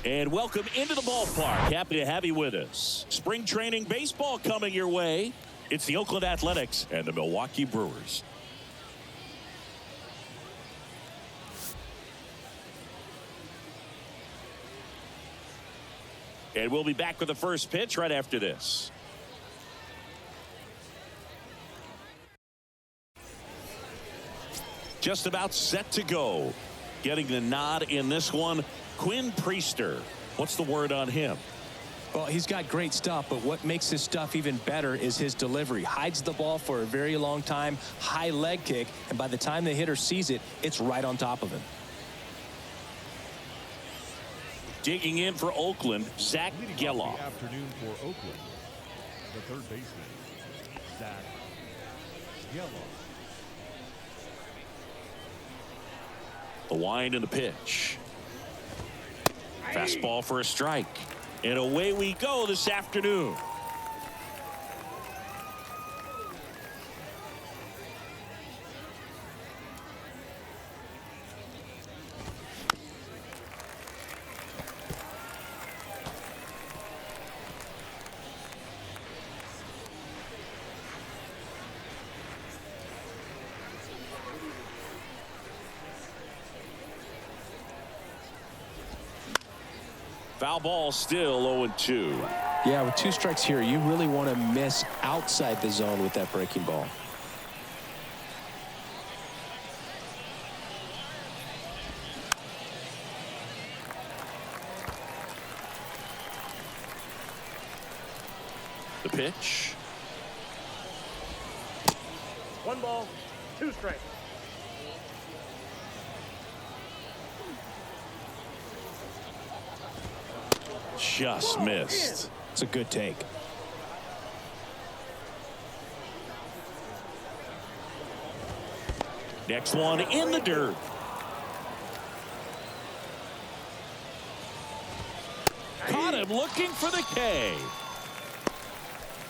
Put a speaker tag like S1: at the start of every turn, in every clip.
S1: And welcome into the ballpark. Happy to have you with us. Spring training baseball coming your way. It's the Oakland Athletics and the Milwaukee Brewers. And we'll be back with the first pitch right after this. Just about set to go. Getting the nod in this one, Quinn Priester. What's the word on him?
S2: Well, he's got great stuff, but what makes his stuff even better is his delivery. Hides the ball for a very long time, high leg kick, and by the time the hitter sees it, it's right on top of him.
S1: Digging in for Oakland, Zach Geloff.
S3: The afternoon for Oakland, the third baseman, Zach Geloff.
S1: The wind and the pitch. Fastball for a strike. And away we go this afternoon. Foul ball, still 0-2.
S2: Yeah, with 2 strikes here, you really want to miss outside the zone with that breaking ball.
S1: The pitch.
S4: 1 ball, 2 strikes.
S1: Just missed.
S2: It's a good take.
S1: Next one in the dirt. Caught him looking for the K.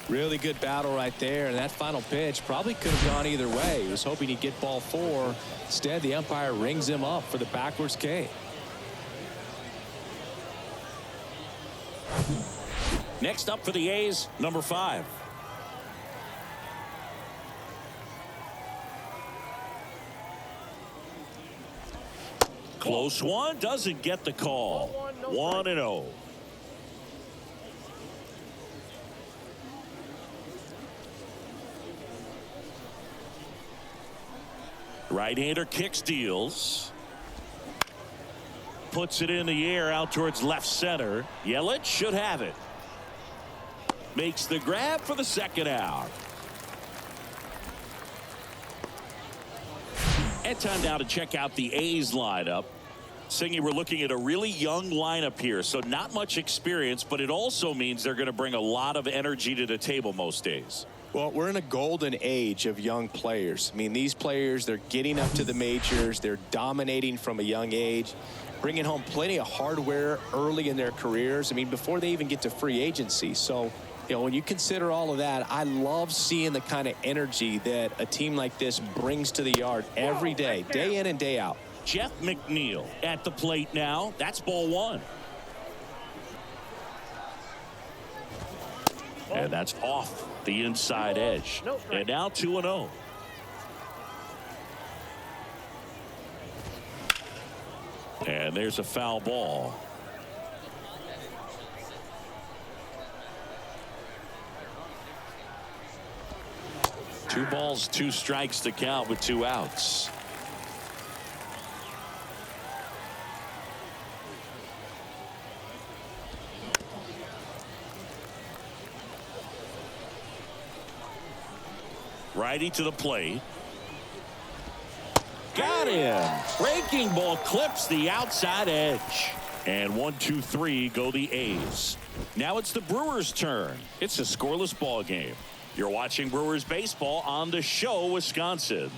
S2: Really good battle right there, and that final pitch probably could have gone either way. He was hoping he'd get ball 4. Instead, the umpire rings him up for the backwards K.
S1: Next up for the A's, number 5. Close one, doesn't get the call. 1-0. Right-hander kicks, deals. Puts it in the air out towards left center. Yelich should have it. Makes the grab for the second out. And time now to check out the A's lineup. Singy, we're looking at a really young lineup here, so not much experience, but it also means they're going to bring a lot of energy to the table most days.
S2: Well, we're in a golden age of young players. I mean, these players, they're getting up to the majors. They're dominating from a young age, bringing home plenty of hardware early in their careers. I mean, before they even get to free agency. So, you know, when you consider all of that, I love seeing the kind of energy that a team like this brings to the yard every day, day in and day out.
S1: Jeff McNeil at the plate now. That's ball 1. And that's off the inside edge. And now 2-0. And there's a foul ball. Two balls, 2 strikes to count with 2 outs. Righty to the plate. Got him. Breaking ball clips the outside edge. And 1-2-3 go the A's. Now it's the Brewers' turn. It's a scoreless ball game. You're watching Brewers baseball on The Show, Wisconsin.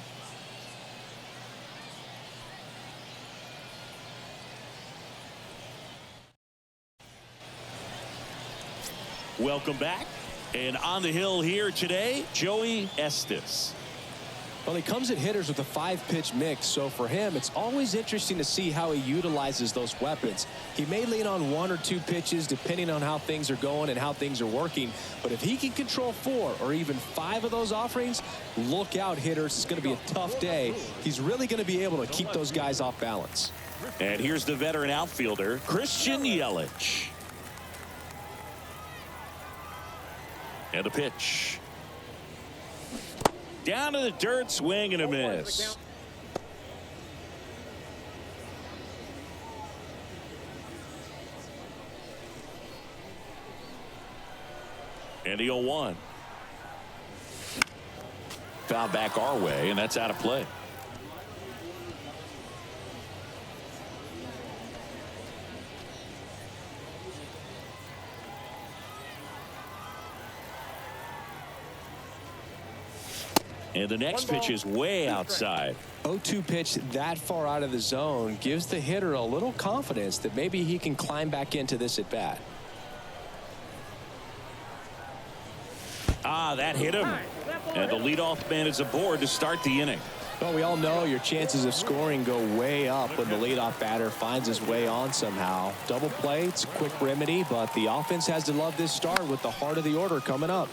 S1: Welcome back. And on the hill here today, Joey Estes.
S2: Well, he comes at hitters with a 5-pitch mix, so for him, it's always interesting to see how he utilizes those weapons. He may lean on 1 or 2 pitches depending on how things are going and how things are working, but if he can control 4 or even 5 of those offerings, look out, hitters. It's going to be a tough day. He's really going to be able to keep those guys off balance.
S1: And here's the veteran outfielder, Christian Yelich. And the pitch. Down to the dirt, swing and a miss. And the 0-1. Foul back our way, and that's out of play. And the next pitch is way outside.
S2: 0-2 pitch that far out of the zone gives the hitter a little confidence that maybe he can climb back into this at bat.
S1: Ah, that hit him. And the leadoff man is aboard to start the inning.
S2: Well, we all know your chances of scoring go way up when the leadoff batter finds his way on somehow. Double play, it's a quick remedy, but the offense has to love this start with the heart of the order coming up.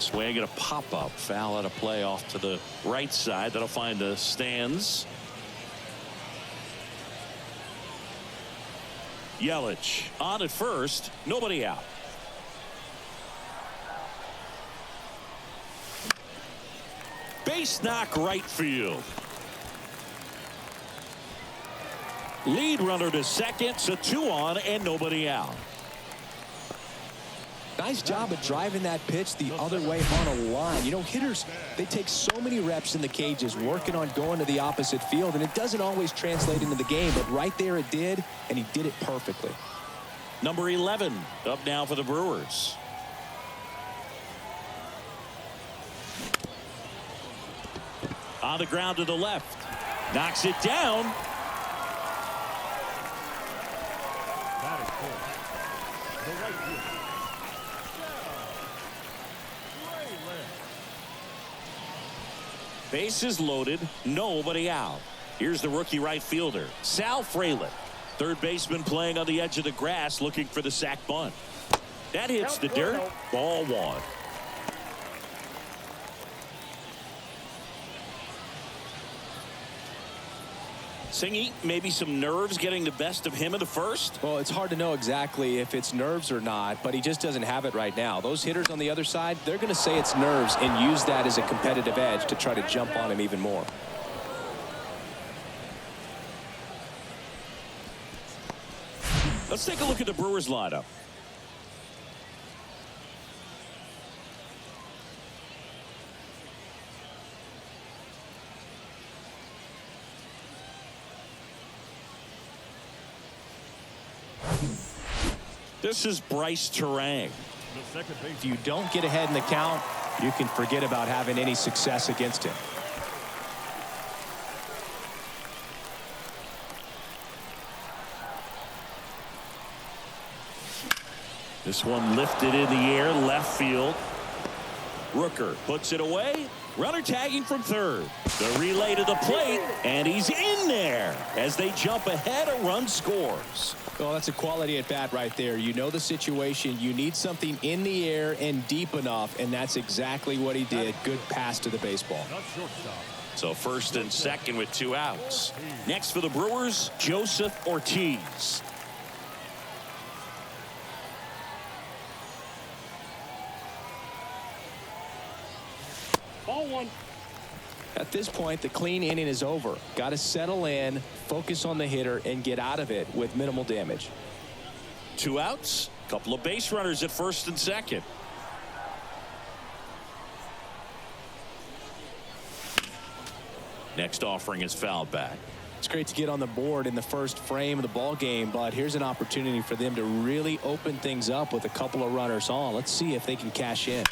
S1: Swing and a pop-up. Foul out of play off to the right side. That'll find the stands. Yelich on at first. Nobody out. Base knock right field. Lead runner to second. So 2 on and nobody out.
S2: Nice job of driving that pitch the other way on a line. You know, hitters, they take so many reps in the cages working on going to the opposite field, and it doesn't always translate into the game, but right there it did, and he did it perfectly.
S1: Number 11 up now for the Brewers. On the ground to the left. Knocks it down.
S3: That is full. The right field.
S1: Bases loaded, nobody out. Here's the rookie right fielder, Sal Frelick. Third baseman playing on the edge of the grass looking for the sac bunt. That hits the dirt. Ball 1. Singy, maybe some nerves getting the best of him in the first.
S2: Well, it's hard to know exactly if it's nerves or not, but he just doesn't have it right now. Those hitters on the other side, they're going to say it's nerves and use that as a competitive edge to try to jump on him even more.
S1: Let's take a look at the Brewers lineup. This is Bryce Terang.
S2: If you don't get ahead in the count, you can forget about having any success against him.
S1: This one lifted in the air, left field. Rooker puts it away. Runner tagging from third. The relay to the plate, and he's in there. As they jump ahead, a run scores.
S2: Well, that's a quality at bat right there. You know the situation. You need something in the air and deep enough, and that's exactly what he did. Good pass to the baseball.
S1: So first and second with 2 outs. Next for the Brewers, Joseph Ortiz.
S4: Ball 1.
S2: At this point, the clean inning is over. Got to settle in, focus on the hitter, and get out of it with minimal damage.
S1: 2 outs. Couple of base runners at first and second. Next offering is fouled back.
S2: It's great to get on the board in the first frame of the ball game, but here's an opportunity for them to really open things up with a couple of runners on. Let's see if they can cash in.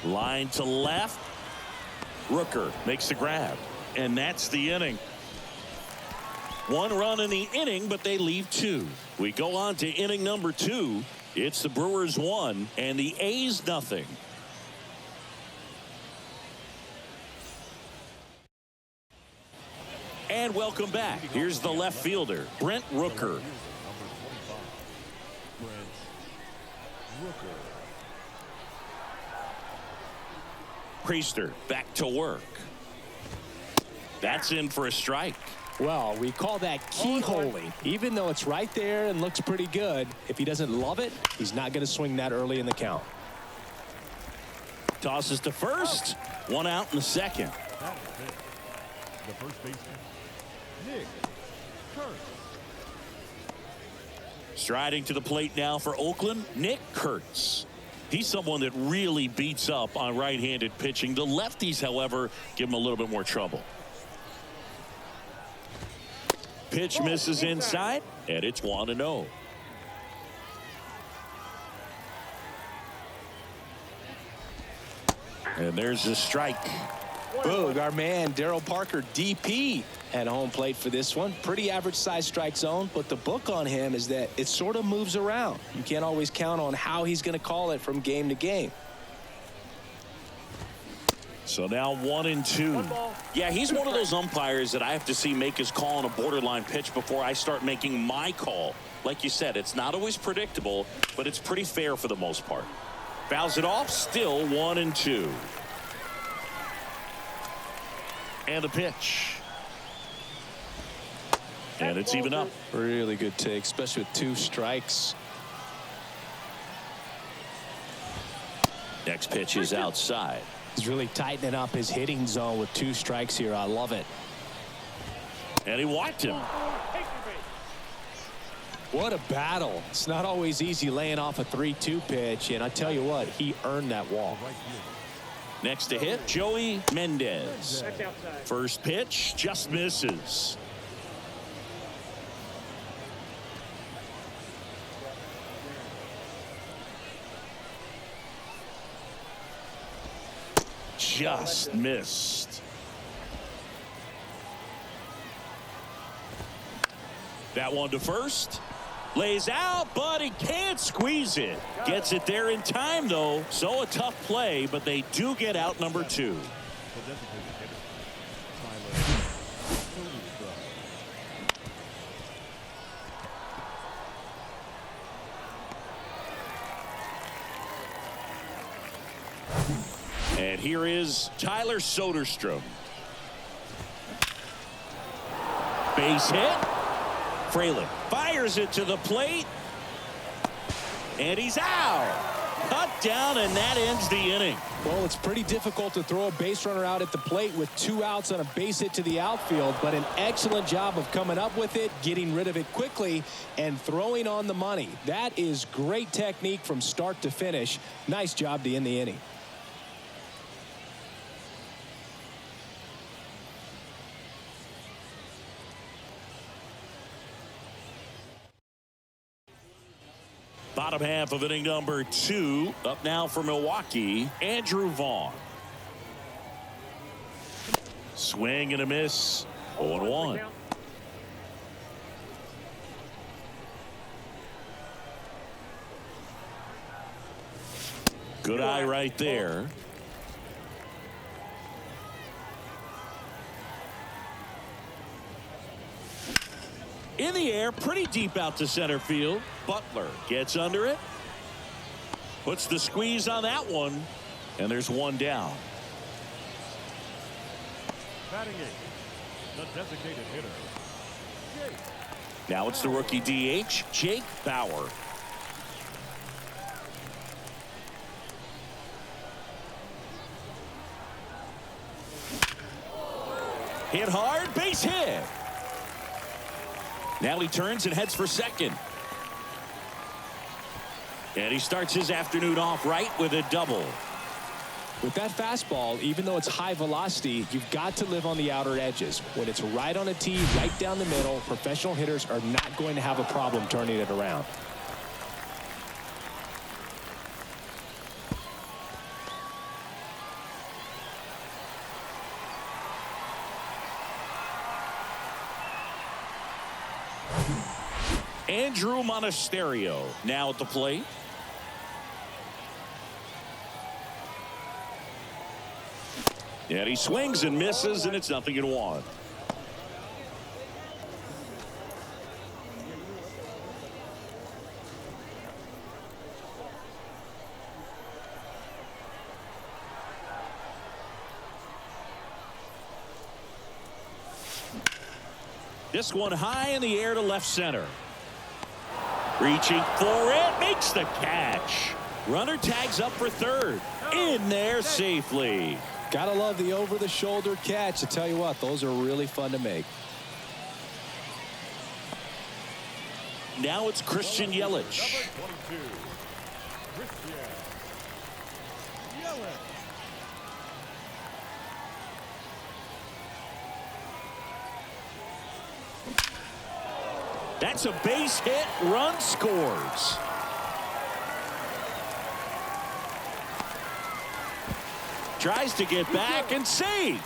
S1: Line to left. Rooker makes the grab, and that's the inning. 1 run in the inning, but they leave 2. We go on to inning number 2. It's the Brewers 1 and the A's 0. And welcome back. Here's the left fielder, Brent Rooker. Priester back to work. That's in for a strike.
S2: Well, we call that keyholing. Even though it's right there and looks pretty good, if he doesn't love it, he's not going to swing that early in the count.
S1: Tosses to first. One out in the second.
S3: That is it. The first baseman, Nick Kurtz.
S1: Striding to the plate now for Oakland, Nick Kurtz. He's someone that really beats up on right-handed pitching. The lefties, however, give him a little bit more trouble. Pitch misses inside, and it's 1-0. And there's the strike.
S2: Boog, our man Darryl Parker, DP, at home plate for this one. Pretty average size strike zone, but the book on him is that it sort of moves around. You can't always count on how he's going to call it from game to game.
S1: So now 1-2. Yeah, he's one of those umpires that I have to see make his call on a borderline pitch before I start making my call. Like you said, it's not always predictable, but it's pretty fair for the most part. Fouls it off, still 1-2. And the pitch. And it's even up.
S2: Really good take, especially with 2 strikes.
S1: Next pitch is outside.
S2: He's really tightening up his hitting zone with 2 strikes here. I love it.
S1: And he walked him.
S2: What a battle. It's not always easy laying off a 3-2 pitch, and I tell you what, he earned that walk.
S1: Next to hit, Joey Mendez. First pitch just misses. Just missed. That one to first. Lays out, but he can't squeeze it. Gets it there in time, though. So a tough play, but they do get out number 2. And here is Tyler Soderstrom. Base hit. Fraley fires it to the plate. And he's out. Cut down, and that ends the inning.
S2: Well, it's pretty difficult to throw a base runner out at the plate with 2 outs on a base hit to the outfield, but an excellent job of coming up with it, getting rid of it quickly, and throwing on the money. That is great technique from start to finish. Nice job to end the inning.
S1: Bottom half of inning number 2. Up now for Milwaukee, Andrew Vaughn. Swing and a miss. 0-1. Good eye right there. In the air, pretty deep out to center field. Butler gets under it. Puts the squeeze on that one. And there's one down.
S3: Batting 8, the designated hitter, Jake.
S1: Now it's the rookie DH, Jake Bauer. Hit hard, base hit. Now he turns and heads for second. And he starts his afternoon off right with a double.
S2: With that fastball, even though it's high velocity, you've got to live on the outer edges. When it's right on a tee, right down the middle, professional hitters are not going to have a problem turning it around.
S1: Andrew Monasterio now at the plate. And he swings and misses, and it's 0-1. This one high in the air to left center. Reaching for it, makes the catch. Runner tags up for third. In there safely.
S2: Gotta love the over-the-shoulder catch. I tell you what, those are really fun to make.
S1: Now it's Christian Yelich.
S3: Number 22, Christian Yelich.
S1: That's a base hit. Run scores. Tries to get back and save.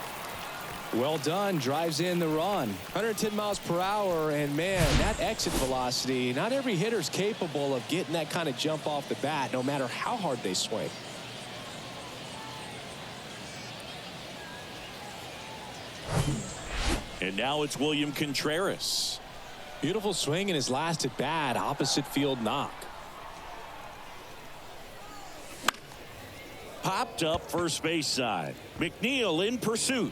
S2: Well done. Drives in the run. 110 miles per hour, and man, that exit velocity, not every hitter's capable of getting that kind of jump off the bat, no matter how hard they swing.
S1: And now it's William Contreras.
S2: Beautiful swing in his last at bat. Opposite field knock.
S1: Popped up first base side. McNeil in pursuit.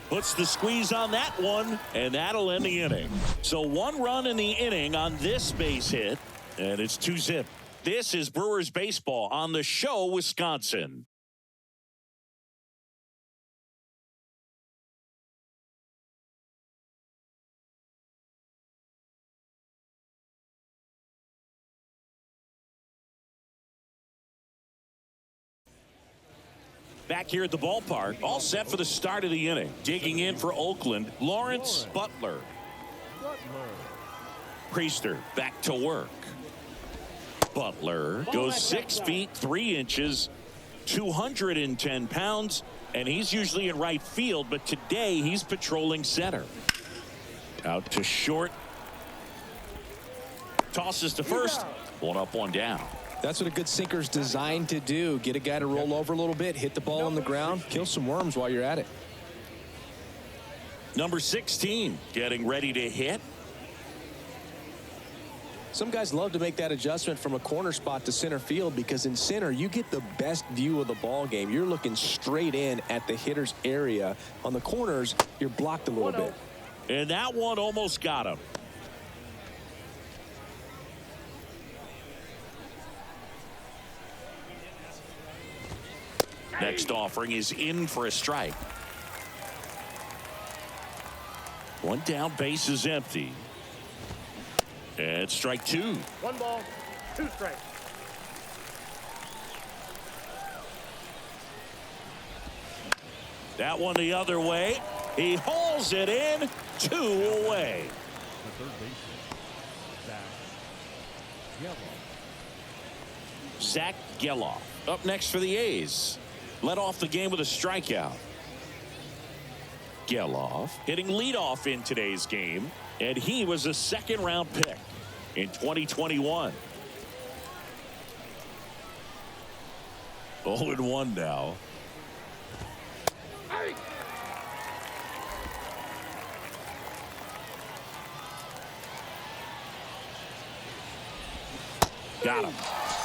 S1: Puts the squeeze on that one, and that'll end the inning. So 1 run in the inning on this base hit, and it's 2-zip. This is Brewers baseball on the show, Wisconsin. Back here at the ballpark, all set for the start of the inning. Digging in for Oakland, Lawrence Butler. Priester back to work. Butler goes 6 feet 3 inches, 210 pounds, and he's usually in right field, but today he's patrolling center. Out to short. Tosses to first. 1 up, 1 down.
S2: That's what a good sinker's designed to do. Get a guy to roll over a little bit, hit the ball on the ground, kill some worms while you're at it.
S1: Number 16 getting ready to hit.
S2: Some guys love to make that adjustment from a corner spot to center field because in center you get the best view of the ball game. You're looking straight in at the hitter's area. On the corners, you're blocked a little bit.
S1: And that one almost got him. Next offering is in for a strike. 1 down, base is empty. And strike 2.
S4: 1 ball, 2 strikes.
S1: That one the other way. He hauls it in. 2 away.
S3: The third baseman,
S1: Zach Geloff up next for the A's. Led off the game with a strikeout. Geloff hitting leadoff in today's game, and he was a 2nd-round pick in 2021. 0-1 now. Got him.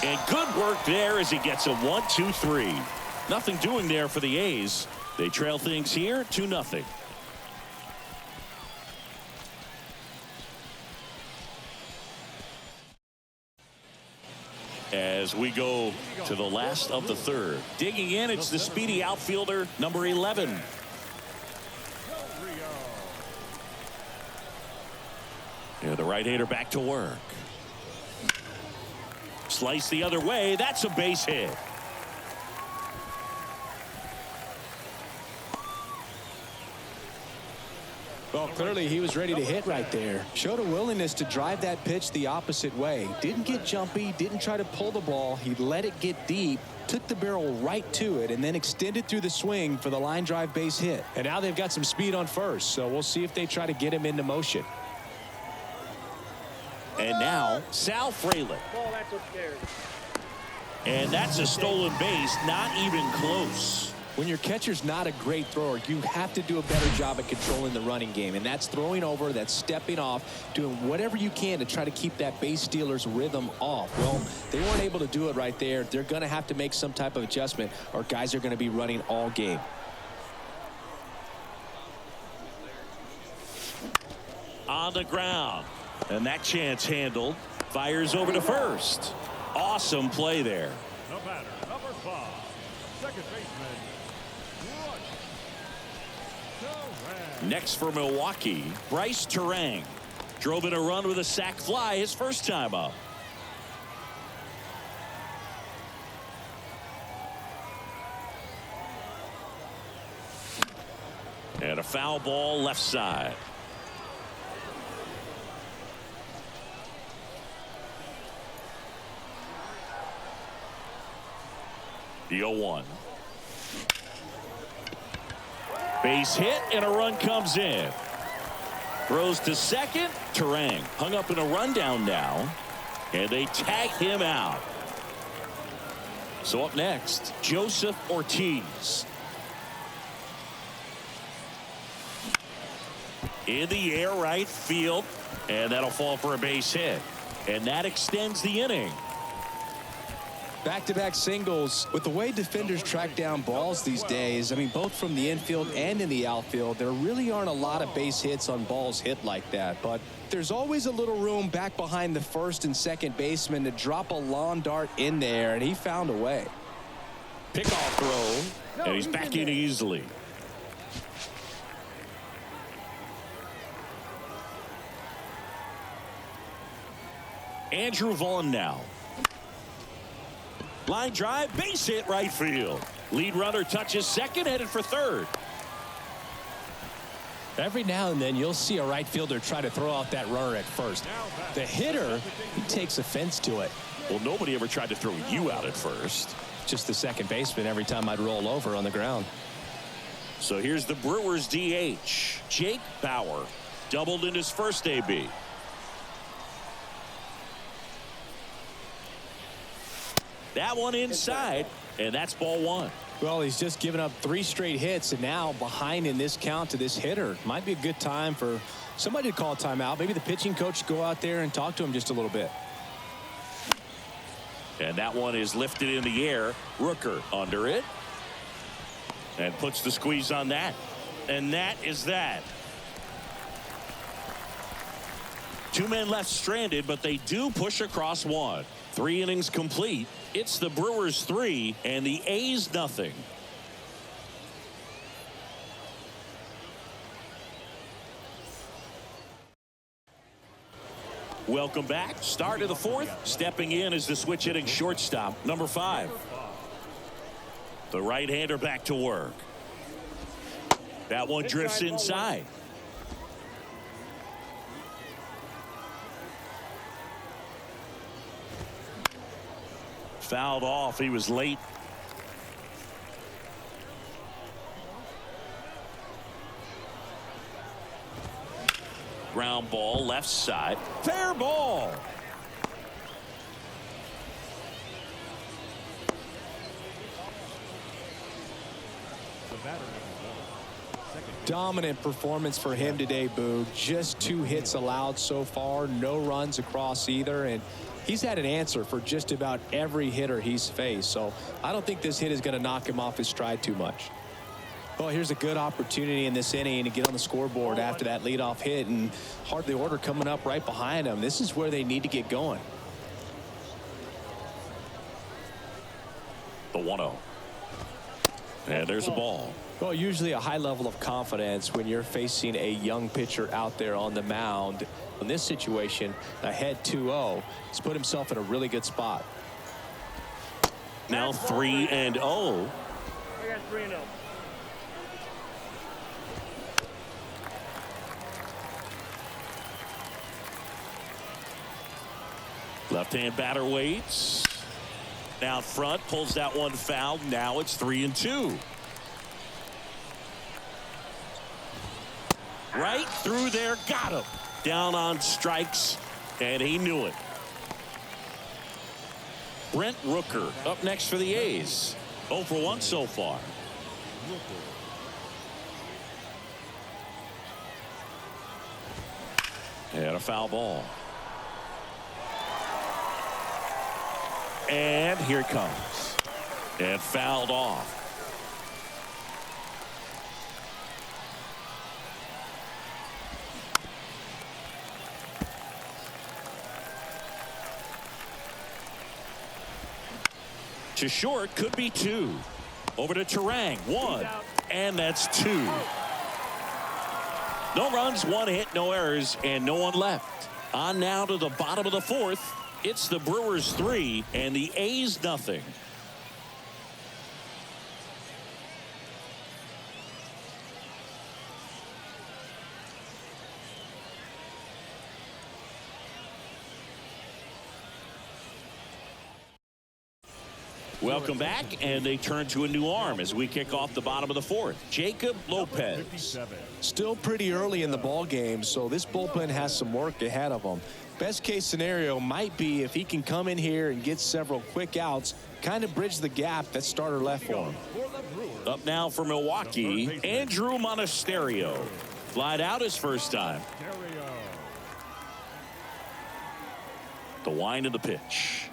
S1: And good work there as he gets a 1-2-3. Nothing doing there for the A's. They trail things here 2-0. As we go to the last of the 3rd. Digging in, it's the speedy outfielder, number 11. Yeah, the right-hander back to work. Slice the other way. That's a base hit.
S2: Well, clearly he was ready to hit right there. Showed a willingness to drive that pitch the opposite way. Didn't get jumpy, didn't try to pull the ball. He let it get deep, took the barrel right to it, and then extended through the swing for the line drive base hit. And now they've got some speed on first, so we'll see if they try to get him into motion.
S1: And now Sal Frelick.
S4: Ball, that's upstairs.
S1: And that's a stolen base, not even close.
S2: When your catcher's not a great thrower, you have to do a better job at controlling the running game. And that's throwing over, that's stepping off, doing whatever you can to try to keep that base stealer's rhythm off. Well, they weren't able to do it right there. They're going to have to make some type of adjustment or guys are going to be running all game.
S1: on the ground. And that chance handled. Fires over to first. Awesome play there.
S3: The batter, number 5, second baseman, Terang.
S1: Next for Milwaukee, Bryce Terang. Drove in a run with a sac fly his first time up. And a foul ball left side. The 0-1. Base hit and a run comes in. Throws to second. Terang hung up in a rundown now. And they tag him out. So up next, Joseph Ortiz. In the air right field. And that'll fall for a base hit. And that extends the inning.
S2: Back-to-back singles. With the way defenders track down balls these days, I mean, both from the infield and in the outfield, there really aren't a lot of base hits on balls hit like that. But there's always a little room back behind the first and second baseman to drop a lawn dart in there, and he found a way.
S1: Pickoff throw, and he's back in easily. Andrew Vaughn now. Line drive, base hit right field. Lead runner touches second, headed for third.
S5: Every now and then you'll see a right fielder try to throw out that runner at first. The hitter, he takes offense to it.
S1: Well, nobody ever tried to throw you out at first.
S5: Just the second baseman every time I'd roll over on the ground.
S1: So here's the Brewers DH, Jake Bauer. Doubled in his first AB. That one inside, and that's ball 1.
S5: Well, he's just given up 3 straight hits, and now behind in this count to this hitter. Might be a good time for somebody to call a timeout. Maybe the pitching coach go out there and talk to him just a little bit.
S1: And that one is lifted in the air. Rooker under it. And puts the squeeze on that. And that is that. 2 men left stranded, but they do push across 1. 3 innings complete. It's the Brewers 3 and the A's nothing. Welcome back. Start of the 4th. Stepping in is the switch hitting shortstop, number 5. The right-hander back to work. That one drifts inside. Fouled off. He was late. Ground ball left side. Fair ball.
S5: Dominant performance for him today, Boo. Just 2 hits allowed so far. No runs across either. And he's had an answer for just about every hitter he's faced. So I don't think this hit is going to knock him off his stride too much. Well, here's a good opportunity in this inning to get on the scoreboard after that leadoff hit, and hardly order coming up right behind him. This is where they need to get going.
S1: The 1-0. And there's a ball.
S5: Well, usually a high level of confidence when you're facing a young pitcher out there on the mound. In this situation, ahead 2-0, he's put himself in a really good spot.
S1: Now 3-0.
S4: I got 3-0.
S1: Left-hand batter waits. Down front, pulls that one foul. Now it's 3-2. Right through there, got him. Down on strikes, and he knew it. Brent Rooker up next for the A's. 0 for 1 so far. And a foul ball. And here it comes. And fouled off. To short, could be 2. Over to Terang, 1, and that's 2. No runs, 1 hit, no errors, and no one left. On now to the bottom of the 4th. It's the Brewers 3 and the A's 0. Welcome back, and they turn to a new arm as we kick off the bottom of the 4th. Jacob Lopez.
S5: Still pretty early in the ball game, so this bullpen has some work ahead of them. Best case scenario might be if he can come in here and get several quick outs, kind of bridge the gap that starter left for him.
S1: Up now for Milwaukee, Andrew Monasterio. Flied out his first time. The wind of the pitch.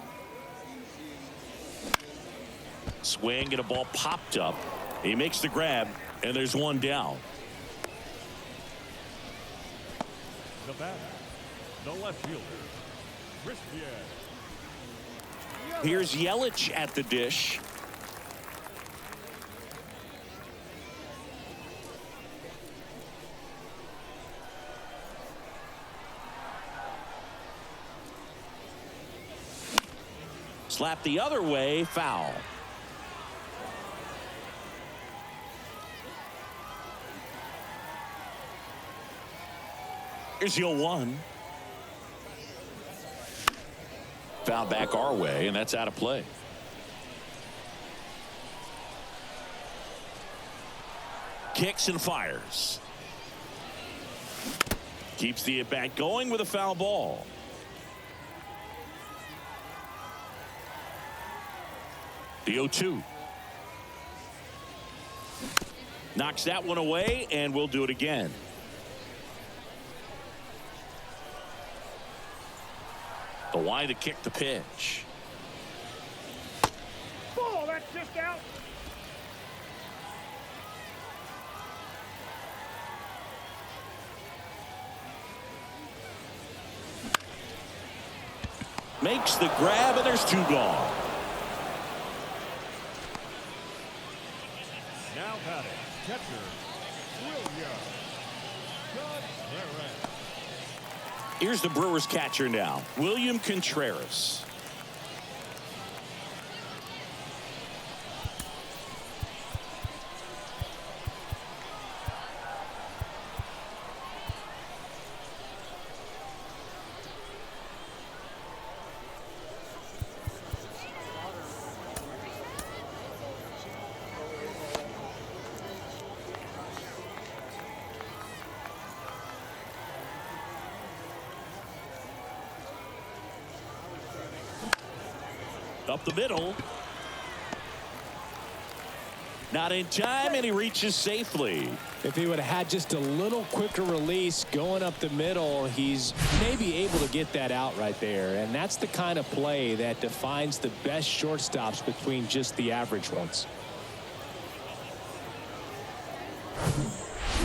S1: Swing and a ball popped up. He makes the grab, and there's 1 down.
S3: The batter, the left fielder, Christian.
S1: Here's Yelich at the dish. Slap the other way, foul. Here's the 0-1. Foul back our way, and that's out of play. Kicks and fires. Keeps the at-bat going with a foul ball. The 0-2. Knocks that one away, and we'll do it again. The wide to kick the pitch.
S4: Ball, that's just out.
S1: Makes the grab, and there's 2 gone.
S3: Now batting, catcher, William.
S1: Here's the Brewers catcher now, William Contreras. Up the middle. Not in time, and he reaches safely.
S5: If he would have had just a little quicker release going up the middle, he's maybe able to get that out right there. And that's the kind of play that defines the best shortstops between just the average ones.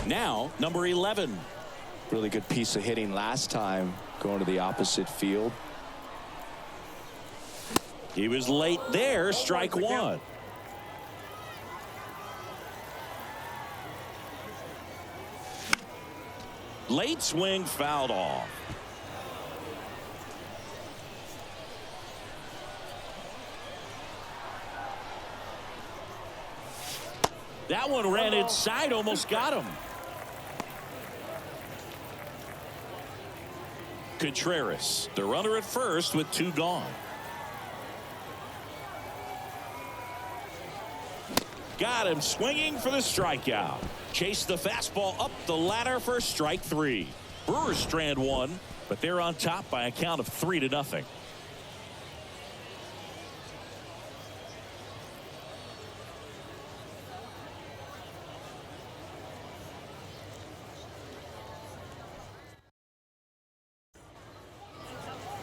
S1: Now, number 11.
S2: Really good piece of hitting last time going to the opposite field.
S1: He was late there, strike 1. Late swing fouled off. That one ran inside, almost got him. Contreras, the runner at first with 2 gone. Got him swinging for the strikeout. Chased the fastball up the ladder for strike 3. Brewers strand 1, but they're on top by a count of 3-0.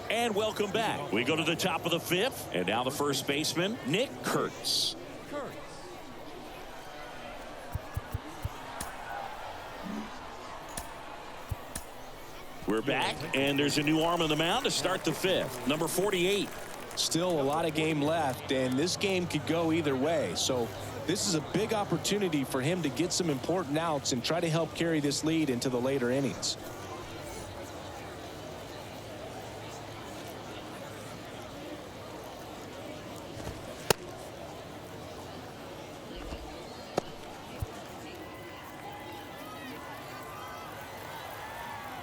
S1: And welcome back. We go to the top of the 5th, and now the first baseman, Nick Kurtz. We're back, and there's a new arm on the mound to start the 5th. Number 48.
S5: Still a lot of game left, and this game could go either way. So this is a big opportunity for him to get some important outs and try to help carry this lead into the later innings.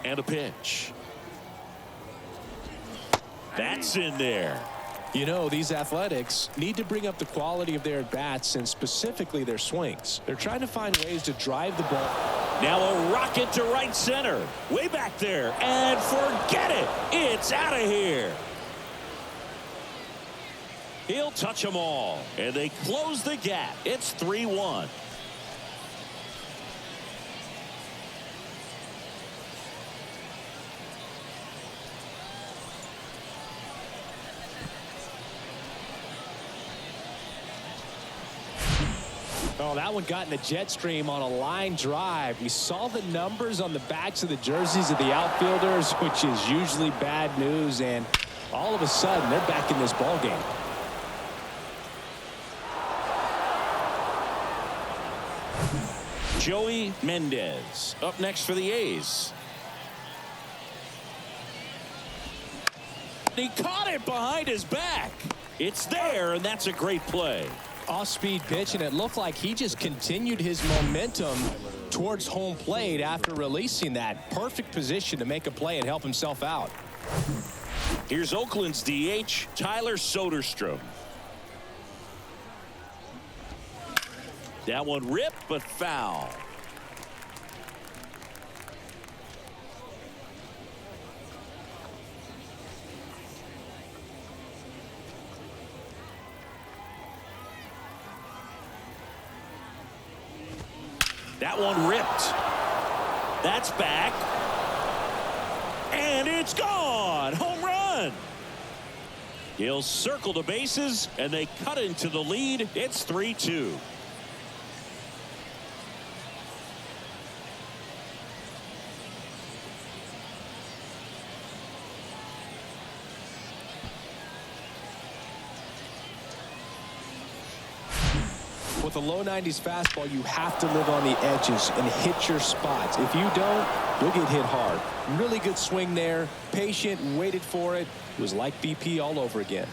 S1: And a pitch. That's in there.
S5: You know, these Athletics need to bring up the quality of their at-bats and specifically their swings. They're trying to find ways to drive the ball.
S1: Now a rocket to right center. Way back there. And forget it. It's out of here. He'll touch them all. And they close the gap. It's 3-1.
S5: Oh, that one got in the jet stream on a line drive. We saw the numbers on the backs of the jerseys of the outfielders, which is usually bad news, and all of a sudden they're back in this ball game.
S1: Joey Mendez up next for the A's. He caught it behind his back. It's there, and that's a great play.
S5: Off-speed pitch, and it looked like he just continued his momentum towards home plate after releasing that. Perfect position to make a play and help himself out.
S1: Here's Oakland's DH, Tyler Soderstrom. That one ripped, but foul. That one ripped. That's back. And it's gone. Home run. He'll circle the bases, and they cut into the lead. It's 3-2.
S5: With a low 90s fastball, you have to live on the edges and hit your spots. If you don't, you'll get hit hard. Really good swing there. Patient, waited for it. It was like BP all over again.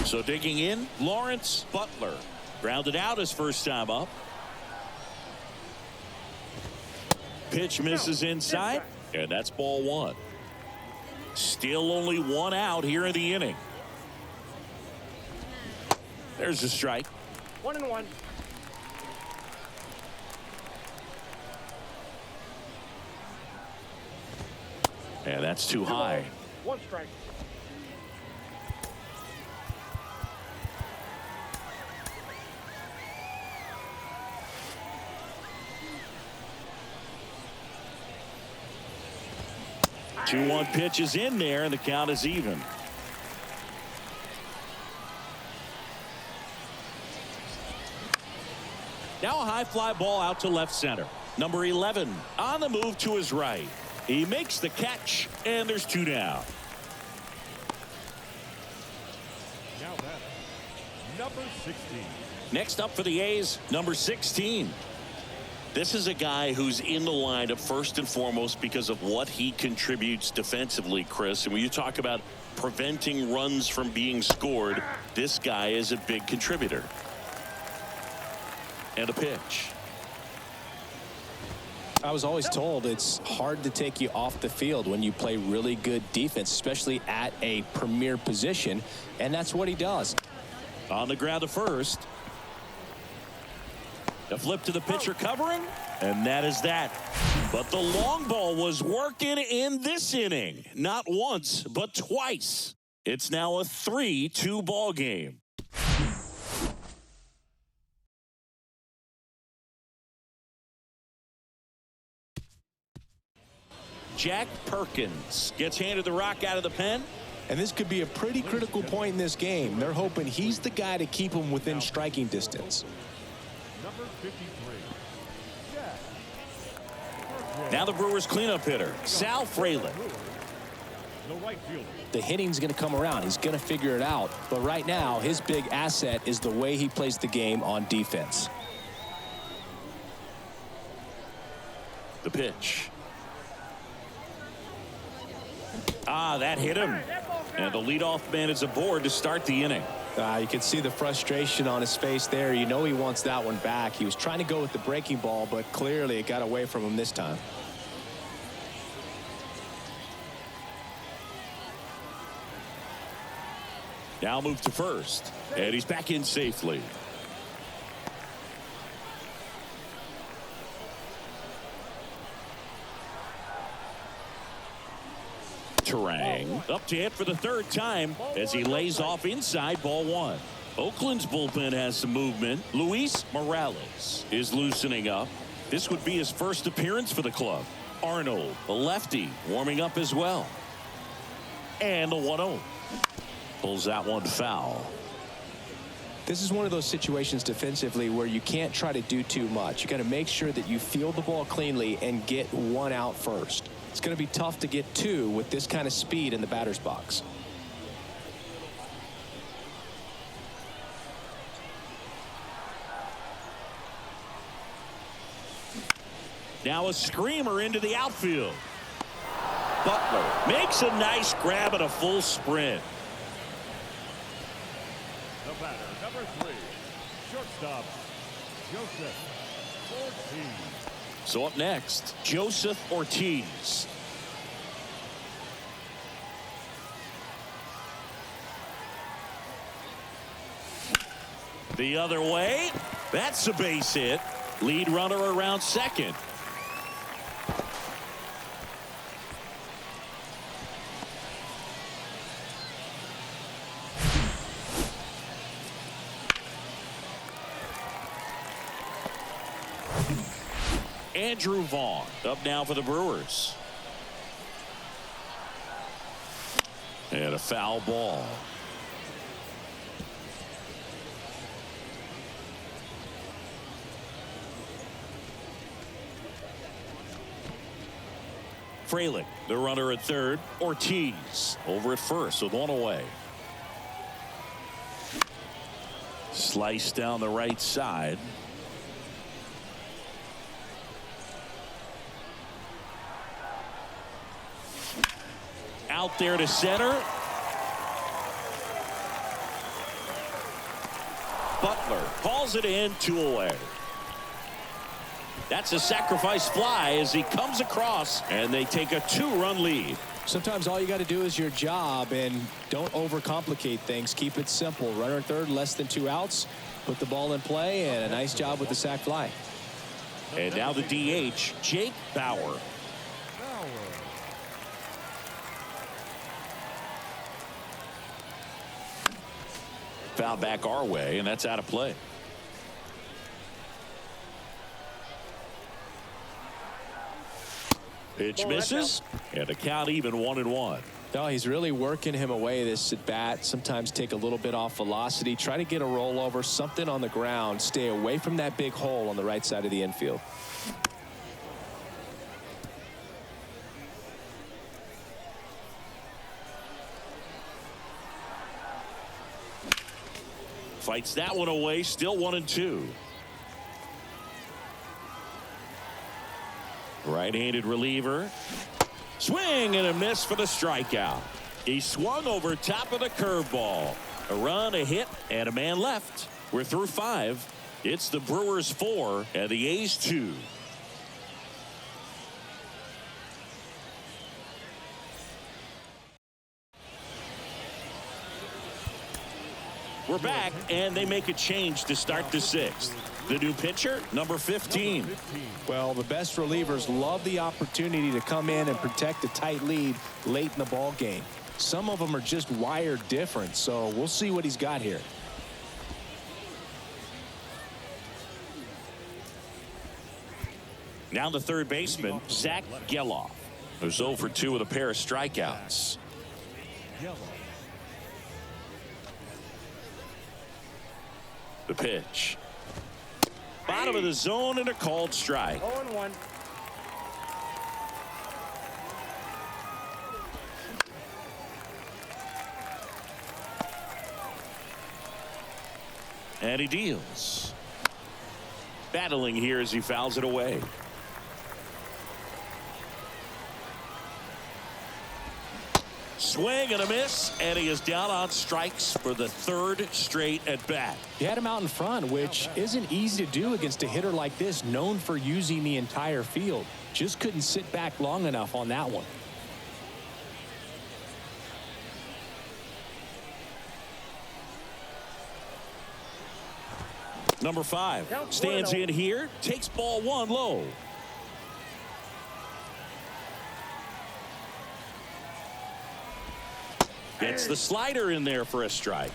S1: So digging in, Lawrence Butler. Grounded out his first time up. Pitch misses inside, and that's ball one. Still only one out here in the inning. There's a strike.
S4: 1-1.
S1: And that's too high.
S4: 1 strike.
S1: Two 1 pitch is in there, and the count is even. Now a high fly ball out to left center. Number 11 on the move to his right. He makes the catch, and there's 2 down.
S3: Now that's number 16.
S1: Next up for the A's, number 16. This is a guy who's in the lineup first and foremost because of what he contributes defensively, Chris. And when you talk about preventing runs from being scored, this guy is a big contributor. And a pitch.
S5: I was always told it's hard to take you off the field when you play really good defense, especially at a premier position, and that's what he does.
S1: On the ground to first. A flip to the pitcher covering, and that is that. But the long ball was working in this inning. Not once, but twice. It's now a 3-2 ball game. Jack Perkins gets handed the rock out of the pen.
S5: And this could be a pretty critical point in this game. They're hoping he's the guy to keep him within striking distance.
S3: Number 53.
S1: Now the Brewers cleanup hitter, Sal Frelick.
S3: the right fielder.
S5: The hitting's going to come around. He's going to figure it out. But right now, his big asset is the way he plays the game on defense.
S1: The pitch. That hit him. And the leadoff man is aboard to start the inning.
S5: You can see the frustration on his face there. You know he wants that one back. He was trying to go with the breaking ball, but clearly it got away from him this time.
S1: Now move to first. And he's back in safely. Terang up to hit for the third time as he lays off inside ball one. Oakland's bullpen has some movement. Luis Morales is loosening up. This would be his first appearance for the club. Arnold, the lefty, warming up as well. And the 1-0. Pulls that one foul.
S5: This is one of those situations defensively where you can't try to do too much. You got to make sure that you field the ball cleanly and get one out first. It's going to be tough to get two with this kind of speed in the batter's box.
S1: Now a screamer into the outfield. Butler makes a nice grab at a full sprint.
S3: The batter, number 3, shortstop, Joseph Ortiz.
S1: So up next, Joseph Ortiz. The other way. That's a base hit. Lead runner around second. Andrew Vaughn up now for the Brewers. And a foul ball. Frelick, the runner at third. Ortiz over at first with one away. Slice down the right side. Out there to center. Butler calls it in, 2 away. That's a sacrifice fly as he comes across, and they take a 2-run lead.
S5: Sometimes all you got to do is your job and don't overcomplicate things. Keep it simple. Runner at third, less than 2 outs. Put the ball in play, and a nice job with the sac fly.
S1: And now the DH, Jake Bauer. Foul back our way, and that's out of play. Pitch misses, and the count even 1-1.
S5: No, he's really working him away this at bat. Sometimes take a little bit off velocity. Try to get a rollover, something on the ground. Stay away from that big hole on the right side of the infield.
S1: Fights that one away, still 1-2. Right-handed reliever. Swing and a miss for the strikeout. He swung over top of the curveball. A run, a hit, and a man left. We're through 5. It's the Brewers 4 and the A's 2. We're back, and they make a change to start the 6th. The new pitcher, number 15.
S5: Well, the best relievers love the opportunity to come in and protect a tight lead late in the ball game. Some of them are just wired different, so we'll see what he's got here.
S1: Now the third baseman, Zach Geloff, who's 0 for 2 with a pair of strikeouts. The pitch. Bottom of the zone and a called strike.
S4: 0-1.
S1: And he deals. Battling here as he fouls it away. Swing and a miss, and he is down on strikes for the third straight at bat.
S5: He had him out in front, which isn't easy to do against a hitter like this, known for using the entire field. Just couldn't sit back long enough on that one.
S1: Number 5 stands in here, takes ball 1 low. Gets the slider in there for a strike.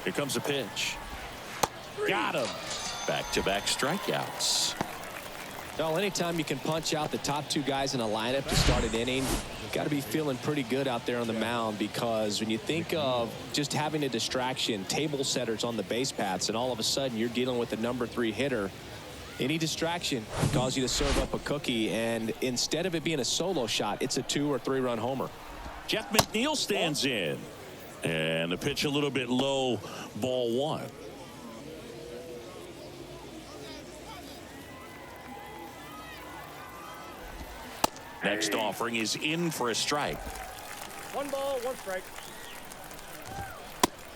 S1: Here comes a pitch. Got him. Back-to-back strikeouts.
S5: Well, anytime you can punch out the top 2 guys in a lineup to start an inning, got to be feeling pretty good out there on the mound, because when you think of just having a distraction, table setters on the base paths, and all of a sudden you're dealing with the number 3 hitter, any distraction can cause you to serve up a cookie, and instead of it being a solo shot, it's a 2 or 3 run homer.
S1: Jeff McNeil stands in, and the pitch a little bit low, ball 1. Next offering is in for a strike.
S4: 1 ball, 1 strike.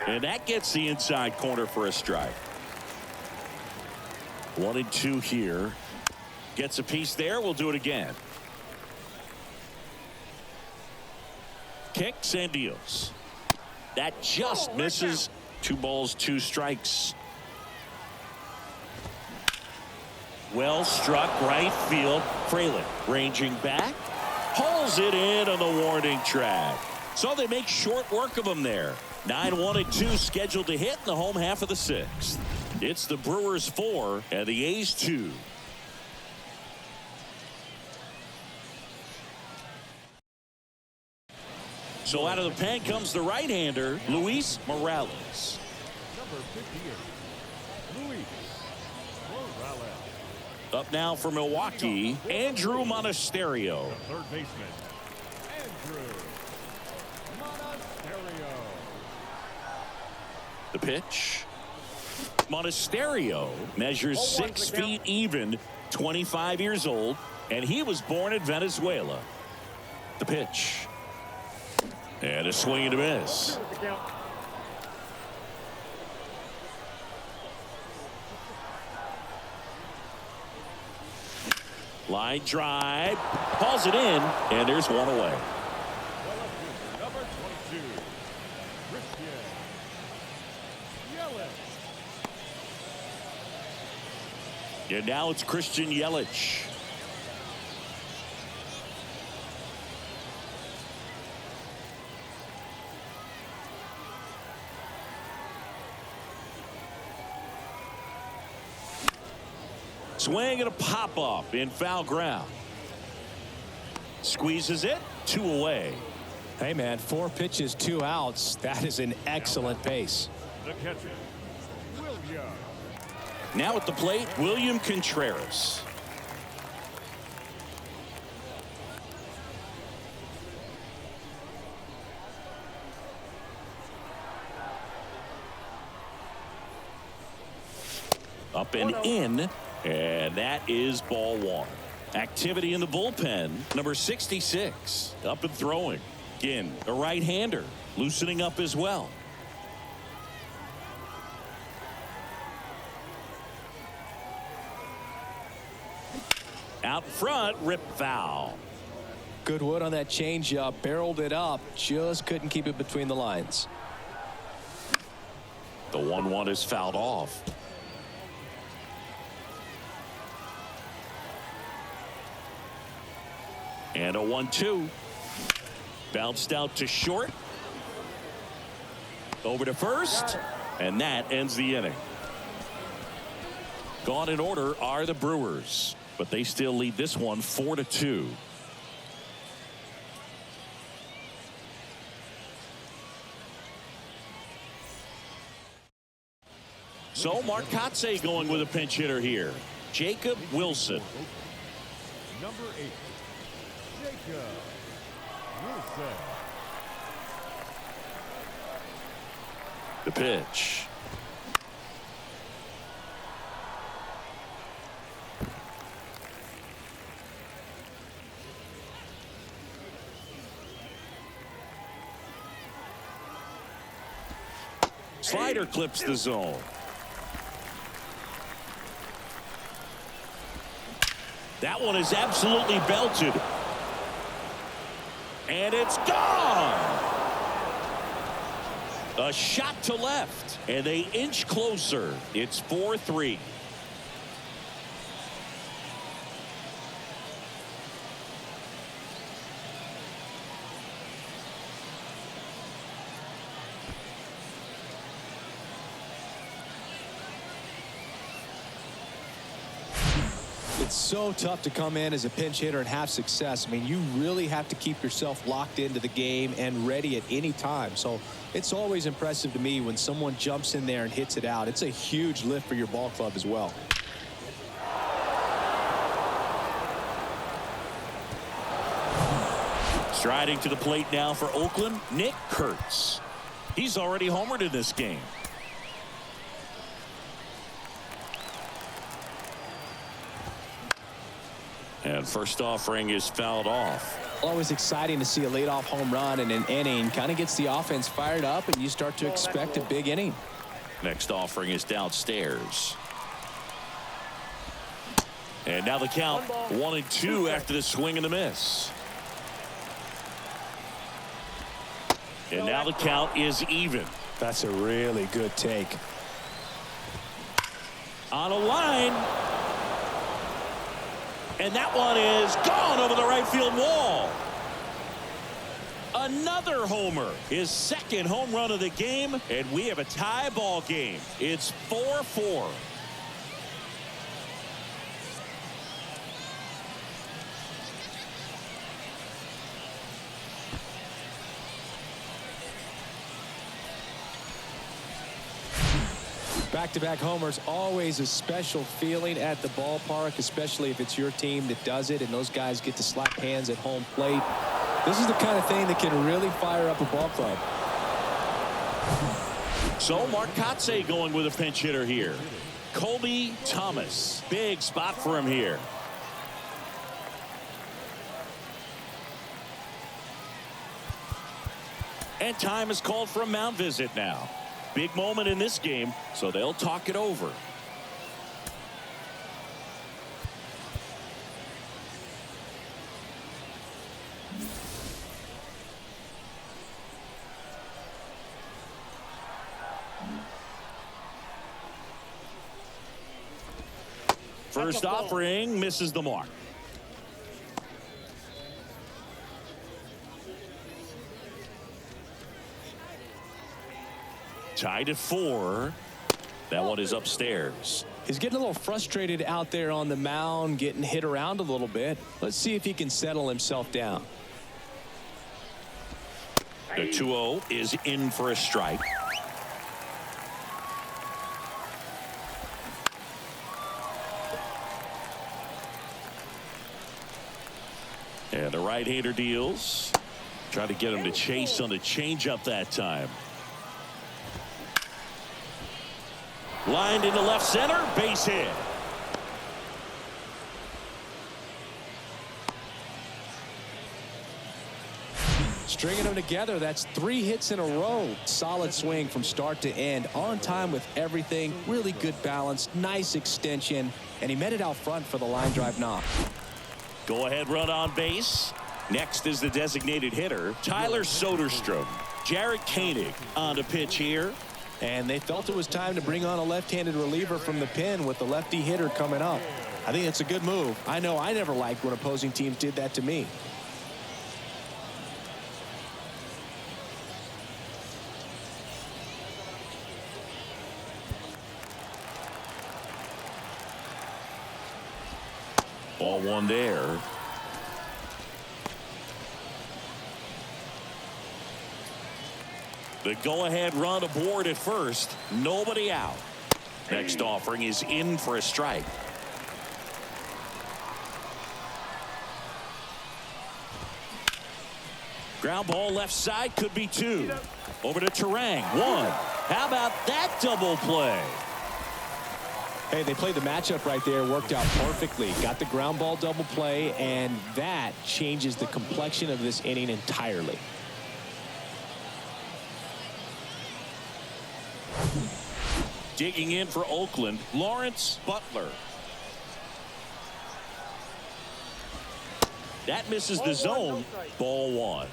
S1: And that gets the inside corner for a strike. 1 and 2 here. Gets a piece there. We'll do it again. Kicks and deals. That just misses. 2 balls, 2 strikes. Well struck right field. Fraley ranging back. Pulls it in on the warning track. So they make short work of him there. 9-1 and 2 scheduled to hit in the home half of the 6th. It's the Brewers 4 and the A's 2. So out of the pen comes the right-hander, Luis Morales.
S3: Number 58, Luis Morales.
S1: Up now for Milwaukee, Andrew Monasterio.
S3: The third baseman, Andrew Monasterio.
S1: The pitch. Monasterio measures 6 feet even, 25 years old, and he was born in Venezuela. The pitch. And a swing and a miss. Line drive, pulls it in, and there's 1 away.
S3: Number 22, Christian Yelich.
S1: And now it's Christian Yelich. Swing and a pop-up in foul ground. Squeezes it, 2 away.
S5: Hey, man, 4 pitches, 2 outs. That is an excellent pace.
S3: The catcher, William.
S1: Now at the plate, William Contreras. Up and in. And that is ball 1. Activity in the bullpen. Number 66 up and throwing. Again, a right-hander loosening up as well. Out front, rip foul.
S5: Good wood on that changeup, barreled it up, just couldn't keep it between the lines.
S1: The 1-1 is fouled off. And a 1-2. Bounced out to short. Over to first. And that ends the inning. Gone in order are the Brewers, but they still lead this one 4-2. So Mark Kotsay going with a pinch hitter here. Jacob Wilson.
S3: number 8, Jacob Wilson.
S1: The pitch. Slider clips the zone. That one is absolutely belted. And it's gone. A shot to left. And they inch closer. It's 4-3.
S5: It's so tough to come in as a pinch hitter and have success. I mean, you really have to keep yourself locked into the game and ready at any time. So it's always impressive to me when someone jumps in there and hits it out. It's a huge lift for your ball club as well.
S1: Striding to the plate now for Oakland, Nick Kurtz. He's already homered in this game. And first offering is fouled off.
S5: Always exciting to see a leadoff home run in an inning. Kind of gets the offense fired up, and you start to expect a big inning.
S1: Next offering is downstairs. And now the count 1-2 after the swing and the miss. And now the count is even.
S5: That's a really good take.
S1: On a line. And that one is gone over the right field wall. Another homer. His second home run of the game. And we have a tie ball game. It's 4-4.
S5: Back-to-back homers, always a special feeling at the ballpark, especially if it's your team that does it and those guys get to slap hands at home plate. This is the kind of thing that can really fire up a ball club.
S1: So Mark Kotze going with a pinch hitter here. Colby Thomas. Big spot for him here. And time is called for a mound visit now. Big moment in this game, so they'll talk it over. First offering misses the mark. Tied at 4. That one is upstairs.
S5: He's getting a little frustrated out there on the mound, getting hit around a little bit. Let's see if he can settle himself down.
S1: The 2-0 is in for a strike. And the right-hander deals. Try to get him to chase on the changeup that time. Lined into left center, base hit.
S5: Stringing them together, that's 3 hits in a row. Solid swing from start to end, on time with everything. Really good balance, nice extension, and he met it out front for the line drive knock.
S1: Go ahead run on base. Next is the designated hitter, Tyler Soderstrom. Jarrett Koenig on to pitch here.
S5: And they felt it was time to bring on a left-handed reliever from the pen with the lefty hitter coming up. I think it's a good move. I know I never liked when opposing teams did that to me.
S1: Ball one there. The go-ahead run aboard at first. Nobody out. Next offering is in for a strike. Ground ball left side, could be 2. Over to Terang, 1. How about that double play?
S5: Hey, they played the matchup right there, worked out perfectly. Got the ground ball double play, and that changes the complexion of this inning entirely.
S1: Digging in for Oakland, Lawrence Butler. That misses the zone. Ball 1.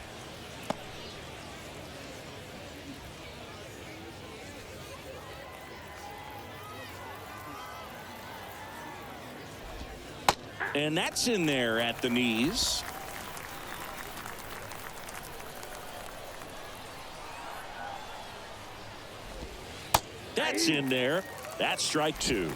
S1: And that's in there at the knees. That's in there. That's strike 2.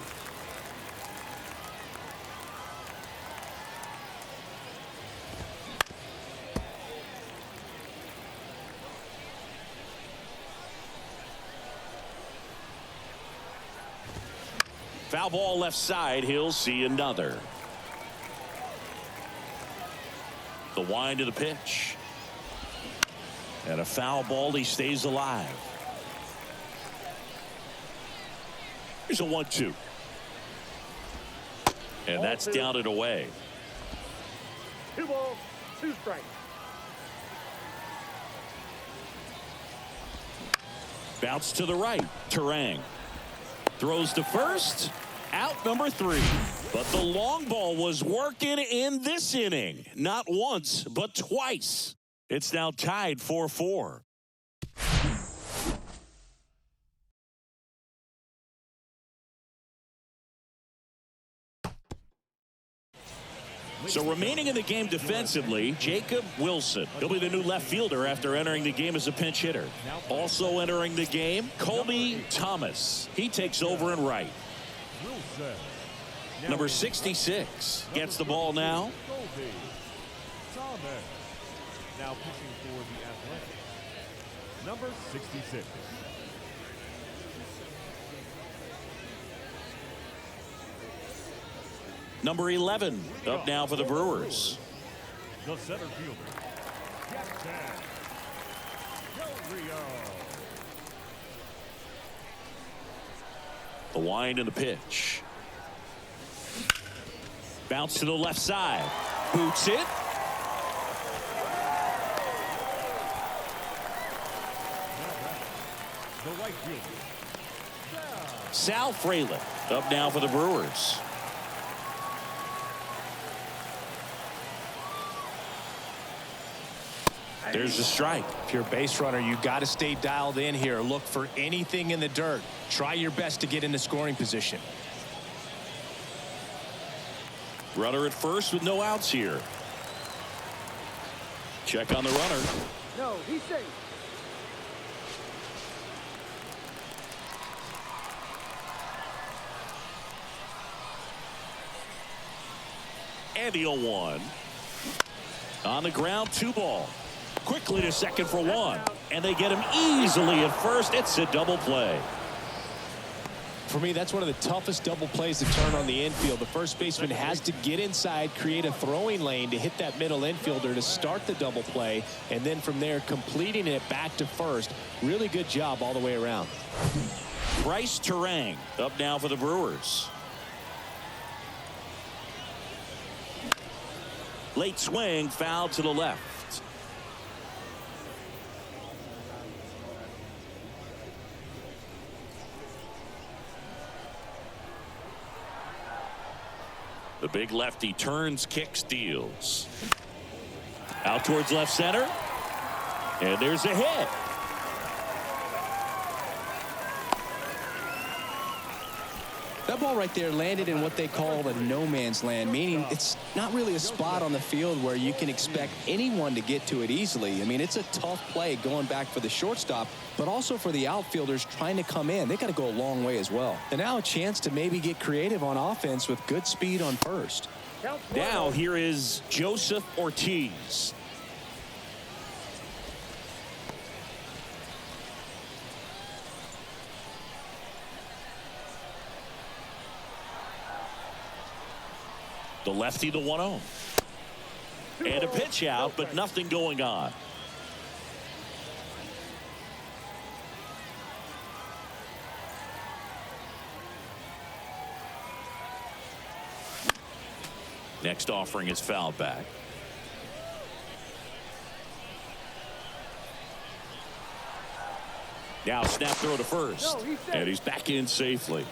S1: Foul ball left side. He'll see another. The wind of the pitch. And a foul ball. He stays alive. Here's a 1-2. And that's down and away.
S4: 2 balls, 2 strikes.
S1: Bounce to the right. Terang throws to first. Out number 3. But the long ball was working in this inning. Not once, but twice. It's now tied 4-4. So remaining in the game defensively, Jacob Wilson. He'll be the new left fielder after entering the game as a pinch hitter. Also entering the game, Colby Thomas. He takes over in right. Number 66 gets the ball now.
S3: Now pitching for the Athletics, number 66.
S1: Number 11 up now for the Brewers.
S3: The center fielder, Jackson Del Rio.
S1: The wind and the pitch. Bounce to the left side. Boots it.
S3: The right fielder,
S1: Sal Frelick up now for the Brewers. There's the strike.
S5: If you're a base runner, you got to stay dialed in here. Look for anything in the dirt. Try your best to get into scoring position.
S1: Runner at first with no outs here. Check on the runner.
S4: No, he's safe.
S1: And the 0-1. On the ground, 2 ball. Quickly to second for 1. And they get him easily at first. It's a double play.
S5: For me, that's one of the toughest double plays to turn on the infield. The first baseman has to get inside, create a throwing lane to hit that middle infielder to start the double play, and then from there completing it back to first. Really good job all the way around.
S1: Bryce Terang up now for the Brewers. Late swing, foul to the left. The big lefty turns, kicks, deals. Out towards left center. And there's a hit.
S6: That ball right there landed in what they call the no man's land, meaning it's not really a spot on the field where you can expect anyone to get to it easily. I mean, it's a tough play going back for the shortstop, but also for the outfielders trying to come in. They got to go a long way as well. And now a chance to maybe get creative on offense with good speed on first.
S1: Now here is Joseph Ortiz. The lefty, the 1-0. And a pitch out, but nothing going on. Next offering is fouled back. Now snap throw to first.
S4: No, he's safe.
S1: And he's back in safely.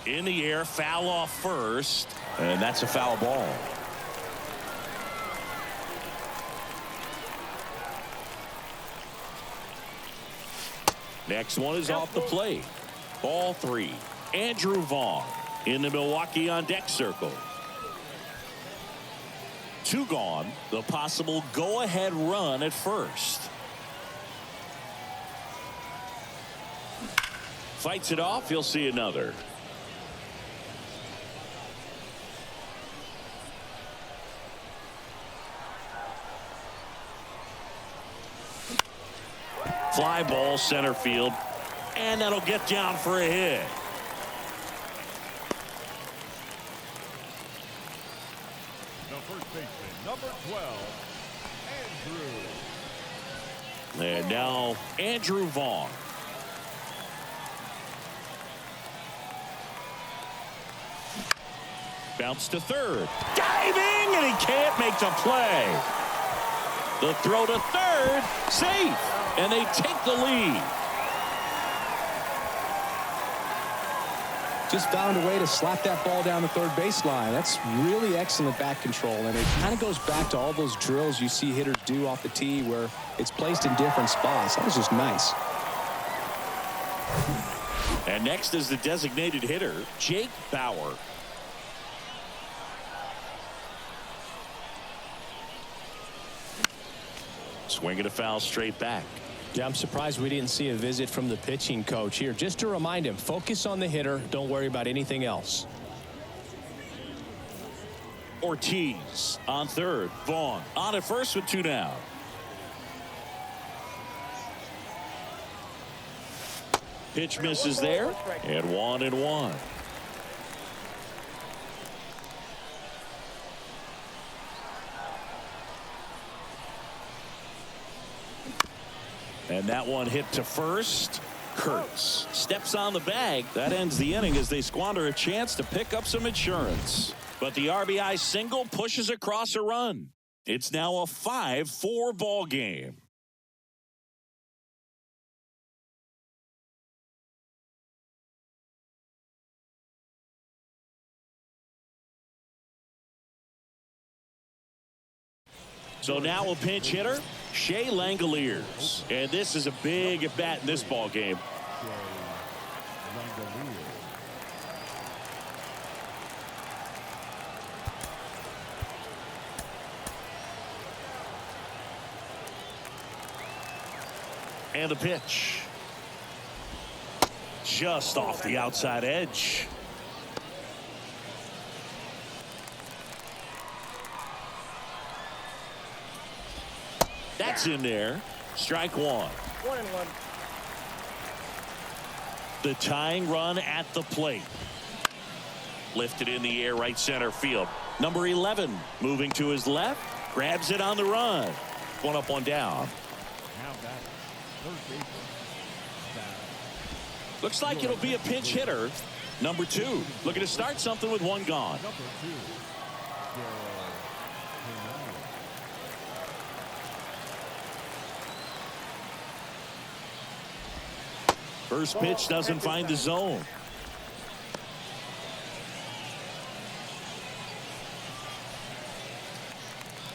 S1: In the air, foul off first, and that's a foul ball. Next one is off the plate. Ball 3. Andrew Vaughn in the Milwaukee on deck circle. 2 gone. The possible go-ahead run at first. Fights it off. He'll see another. Fly ball center field, and that'll get down for a hit.
S3: The first baseman, number 12, Andrew.
S1: And now Andrew Vaughn. Bounce to third. Diving, and he can't make the play. The throw to third, safe, and they take the lead.
S6: Just found a way to slap that ball down the third baseline. That's really excellent bat control, and it kind of goes back to all those drills you see hitters do off the tee where it's placed in different spots. That was just nice.
S1: And next is the designated hitter, Jake Bauer. Swinging a foul straight back.
S6: Yeah, I'm surprised we didn't see a visit from the pitching coach here, just to remind him, focus on the hitter, don't worry about anything else.
S1: Ortiz on third. Vaughn on at first with 2 down. Pitch misses there, and 1-1. And that one hit to first. Kurtz steps on the bag. That ends the inning as they squander a chance to pick up some insurance. But the RBI single pushes across a run. It's now a 5-4 ball game. So now a pinch hitter, Shea Langoliers. And this is a big at bat in this ball game. And the pitch. Just off the outside edge. That's in there. Strike 1.
S4: 1-1.
S1: The tying run at the plate. Lifted in the air, right center field. Number 11 moving to his left. Grabs it on the run. 1 up, 1 down.
S3: Now that third baseman.
S1: Looks like it'll be a pinch hitter. Number 2 looking to start something with 1 gone.
S3: Number 2.
S1: First pitch doesn't find the zone.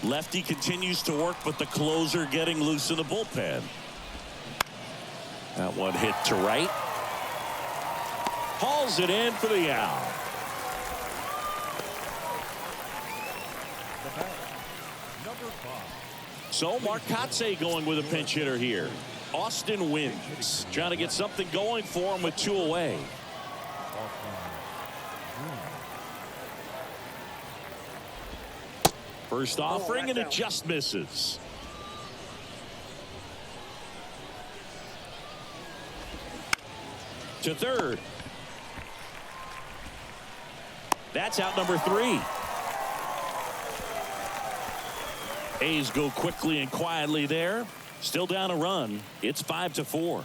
S1: Lefty continues to work, but the closer getting loose in the bullpen. That one hit to right. Hauls it in for the out.
S3: Number 5.
S1: So Marcotte going with a pinch hitter here. Austin Wins trying to get something going for him with 2 away. First offering, and it just misses. To third. That's out number 3. A's go quickly and quietly there. Still down a run. It's 5-4.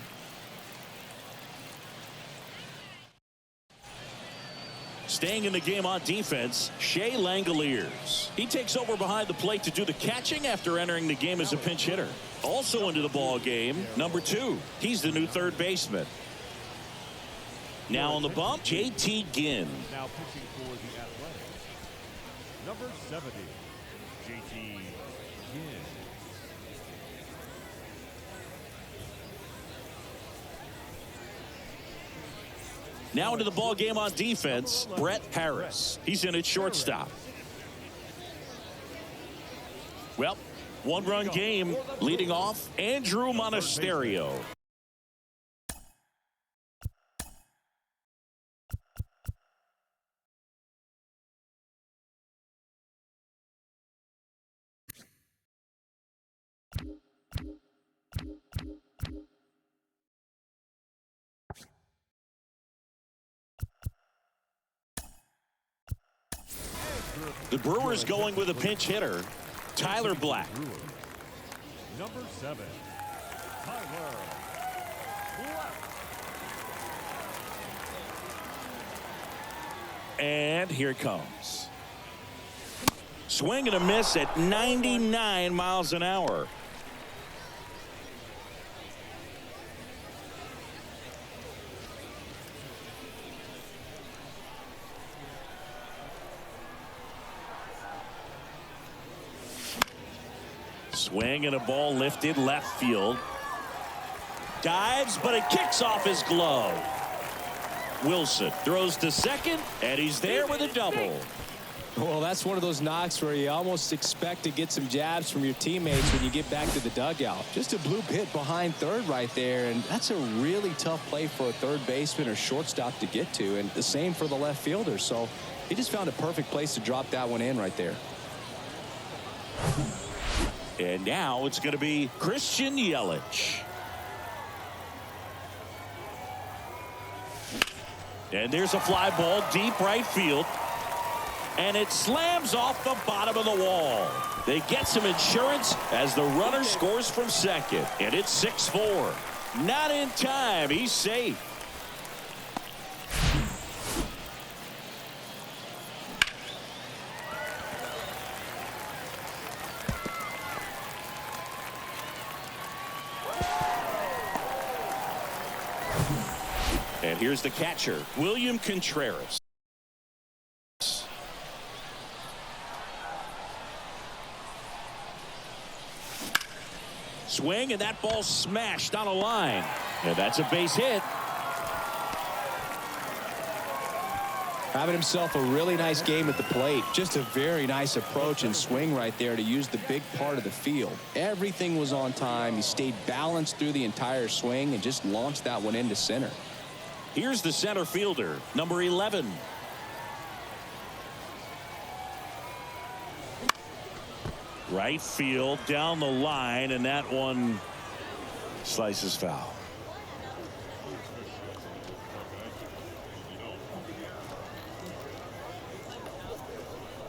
S1: Staying in the game on defense, Shea Langoliers. He takes over behind the plate to do the catching after entering the game as a pinch hitter. Also into the ball game, number 2. He's the new third baseman. Now on the bump, J.T. Ginn.
S3: Now pitching for the Athletics, number 70, J.T. Ginn.
S1: Now into the ball game on defense, Brett Harris. He's in at shortstop. Well, one-run game leading off, Andrew Monasterio. The Brewers going with a pinch hitter, Tyler Black.
S3: Number 7, Tyler Black.
S1: And here it comes. Swing and a miss at 99 miles an hour. Swing and a ball lifted left field. Dives, but it kicks off his glove. Wilson throws to second, and he's there with a double.
S5: Well, that's one of those knocks where you almost expect to get some jabs from your teammates when you get back to the dugout. Just a blue pit behind third right there, and that's a really tough play for a third baseman or shortstop to get to, and the same for the left fielder. So he just found a perfect place to drop that one in right there.
S1: And now it's going to be Christian Yelich. And there's a fly ball deep right field. And it slams off the bottom of the wall. They get some insurance as the runner scores from second. And it's 6-4. Not in time. He's safe. And here's the catcher, William Contreras. Swing, and that ball smashed on a line. And that's a base hit.
S5: Having himself a really nice game at the plate. Just a very nice approach and swing right there to use the big part of the field. Everything was on time. He stayed balanced through the entire swing and just launched that one into center.
S1: Here's the center fielder, number 11. Right field down the line, and that one slices foul.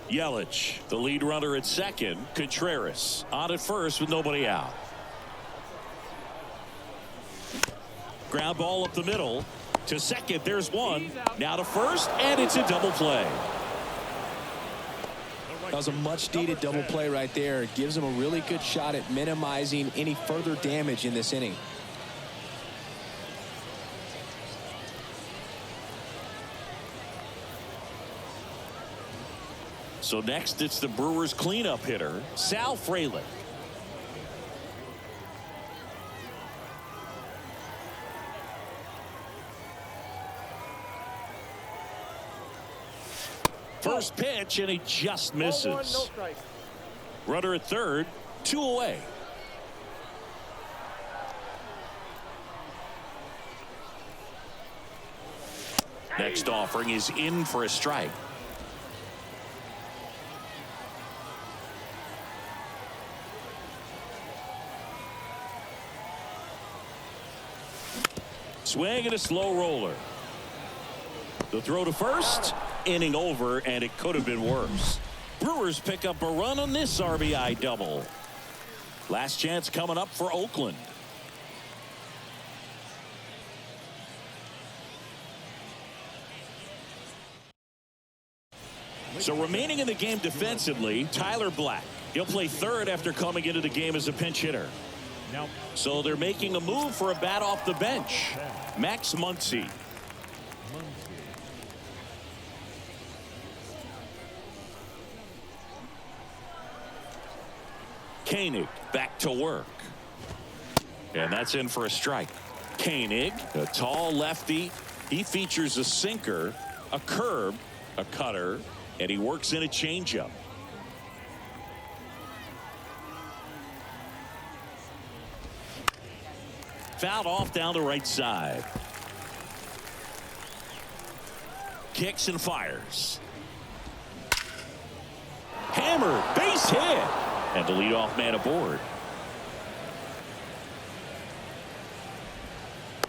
S1: Yelich, the lead runner at second. Contreras on at first with nobody out. Ground ball up the middle. To second, there's one. Now to first, and it's a double play.
S5: That was a much-needed double play right there. It gives him a really good shot at minimizing any further damage in this inning.
S1: So next, it's the Brewers cleanup hitter, Sal Frelick. First pitch, and he just misses. Runner at third, 2 away. Next offering is in for a strike. Swing and a slow roller. The throw to first. Inning over, and it could have been worse. Brewers pick up a run on this RBI double. Last chance coming up for Oakland. So remaining in the game defensively, Tyler Black. He'll play third after coming into the game as a pinch hitter. So they're making a move for a bat off the bench. Max Muncy. Koenig back to work. And that's in for a strike. Koenig, a tall lefty. He features a sinker, a curve, a cutter, and he works in a changeup. Fouled off down the right side. Kicks and fires. Hammered, base hit. And the leadoff man aboard.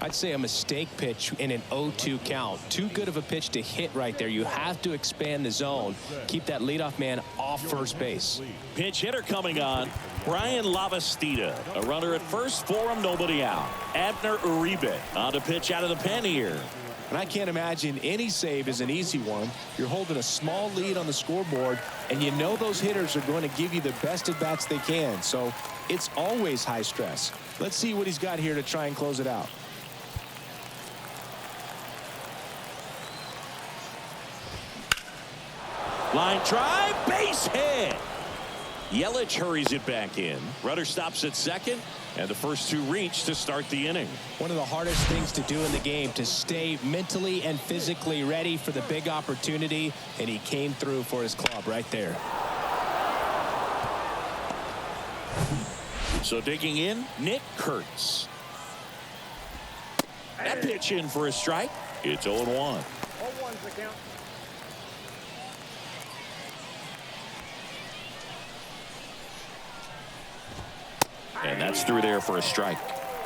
S6: I'd say a mistake pitch in an 0-2 count. Too good of a pitch to hit right there. You have to expand the zone. Keep that leadoff man off first base.
S1: Pinch hitter coming on. Brian Lavastida. A runner at first for him, nobody out. Abner Uribe on the pitch out of the pen here.
S6: And I can't imagine any save is an easy one. You're holding a small lead on the scoreboard, and you know those hitters are going to give you the best at bats they can. So it's always high stress. Let's see what he's got here to try and close it out.
S1: Line drive, base hit. Yelich hurries it back in. Runner stops at second, and the first two reach to start the inning.
S6: One of the hardest things to do in the game, to stay mentally and physically ready for the big opportunity, and he came through for his club right there.
S1: So digging in, Nick Kurtz. That pitch in for a strike. It's 0-1.
S4: All ones the count.
S1: And that's through there for a strike.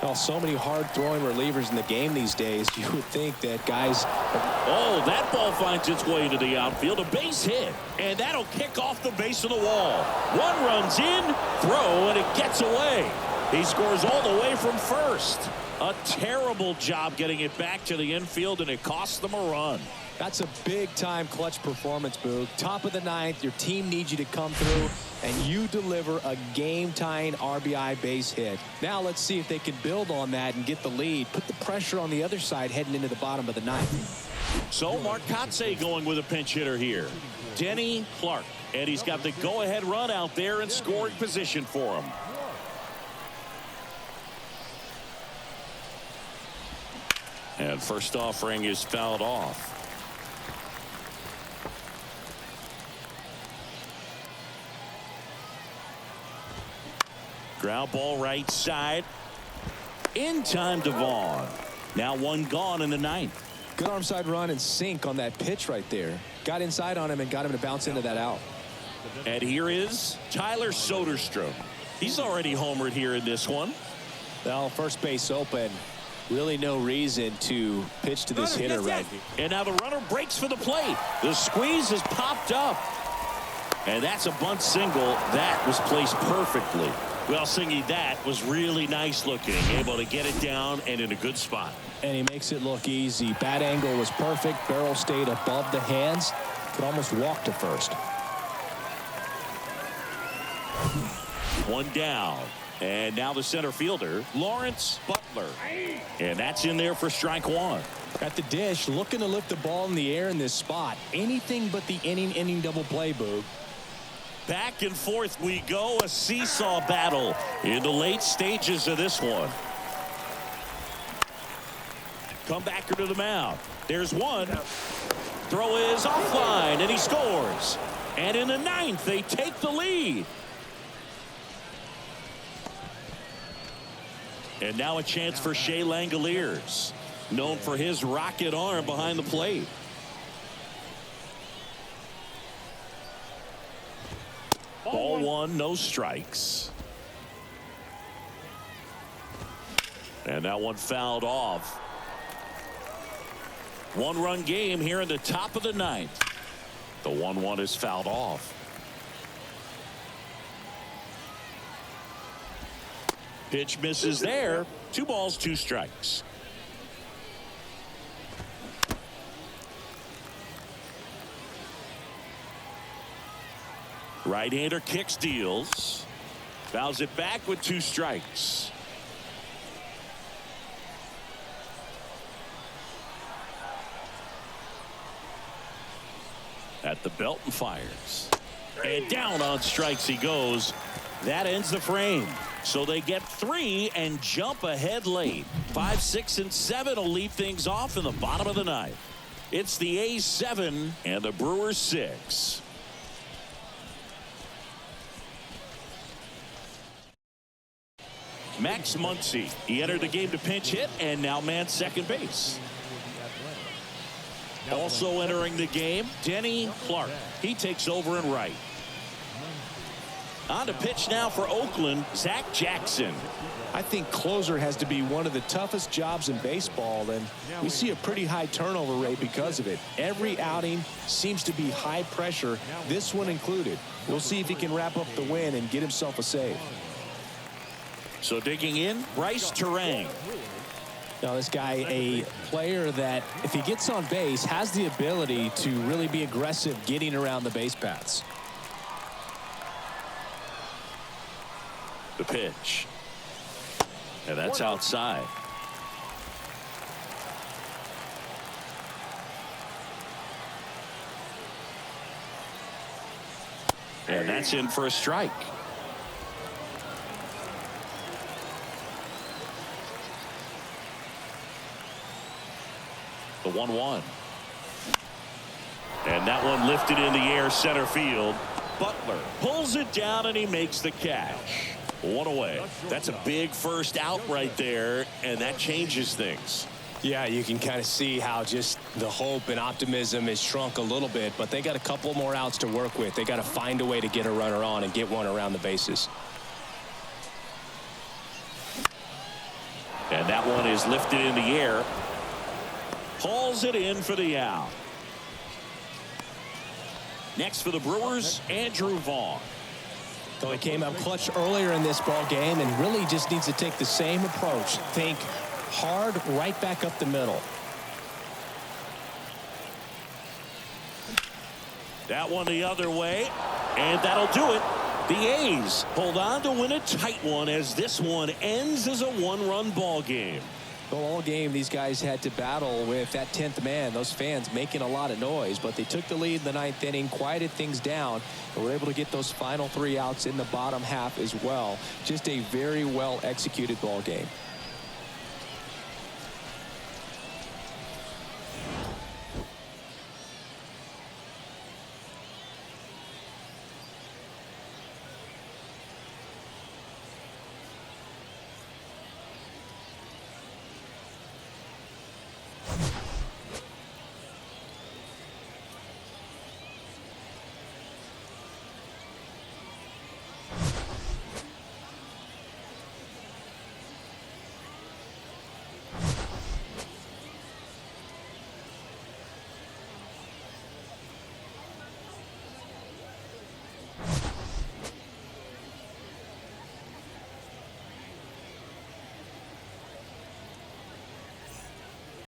S6: Well, so many hard-throwing relievers in the game these days. You would think that guys...
S1: Oh, that ball finds its way into the outfield. A base hit. And that'll kick off the base of the wall. One runs in, throw, and it gets away. He scores all the way from first. A terrible job getting it back to the infield, and it cost them a run.
S6: That's a big-time clutch performance, Boog. Top of the ninth, your team needs you to come through, and you deliver a game-tying RBI base hit. Now let's see if they can build on that and get the lead. Put the pressure on the other side heading into the bottom of the ninth.
S1: So Mark Kotsay going with a pinch hitter here. Denny Clark. And he's got the go-ahead run out there in scoring position for him. And first offering is fouled off. Ground ball right side. In time to Vaughn. Now one gone in the ninth.
S6: Good arm side run and sink on that pitch right there. Got inside on him and got him to bounce into that out.
S1: And here is Tyler Soderstrom. He's already homered here in this one.
S6: Well, first base open. Really no reason to pitch to this hitter right here.
S1: And now the runner breaks for the plate. The squeeze has popped up. And that's a bunt single. That was placed perfectly. Well, Singy, that was really nice looking. Able to get it down and in a good spot.
S6: And he makes it look easy. Bat angle was perfect. Barrel stayed above the hands. Could almost walk to first.
S1: One down. And now the center fielder, Lawrence Butler. And that's in there for strike one.
S6: At the dish, looking to lift the ball in the air in this spot. Anything but the inning double play, Boog.
S1: Back and forth we go. A seesaw battle in the late stages of this one. Comebacker to the mound. There's one. Throw is offline, and he scores. And in the ninth, they take the lead. And now a chance for Shea Langoliers, known for his rocket arm behind the plate. Ball one, no strikes. And that one fouled off. One-run game here in the top of the ninth. The 1-1 is fouled off. Pitch misses there. 2 balls, 2 strikes. Right-hander kicks, deals. Fouls it back with 2 strikes. At the belt and fires. And down on strikes he goes. That ends the frame. So they get 3 and jump ahead late. 5, 6, and 7 will lead things off in the bottom of the 9th. It's the A's 7 and the Brewers 6. Max Muncy. He entered the game to pinch hit and now man second base. Also entering the game, Denny Clark. He takes over in right. On to pitch now for Oakland, Zach Jackson.
S5: I think closer has to be one of the toughest jobs in baseball, and we see a pretty high turnover rate because of it. Every outing seems to be high pressure, this one included. We'll see if he can wrap up the win and get himself a save.
S1: So digging in, Bryce Terang.
S5: Now this guy, a player that if he gets on base has the ability to really be aggressive getting around the base paths.
S1: The pitch. And that's outside. And that's in for a strike. The 1-1. And that one lifted in the air center field. Butler pulls it down and he makes the catch. 1 away. That's a big first out right there, and that changes things.
S6: Yeah, you can kind of see how just the hope and optimism is shrunk a little bit, but they got a couple more outs to work with. They got to find a way to get a runner on and get one around the bases.
S1: And that one is lifted in the air. Hauls it in for the out. Next for the Brewers, Andrew Vaughn.
S6: So he came up clutch earlier in this ball game and really just needs to take the same approach. Think hard right back up the middle.
S1: That one the other way, and that'll do it. The A's hold on to win a tight one as this one ends as a 1-run ball game.
S6: Well, all game these guys had to battle with that 10th man, those fans making a lot of noise, but they took the lead in the 9th inning, quieted things down, and were able to get those final 3 outs in the bottom half as well. Just a very well executed ball game.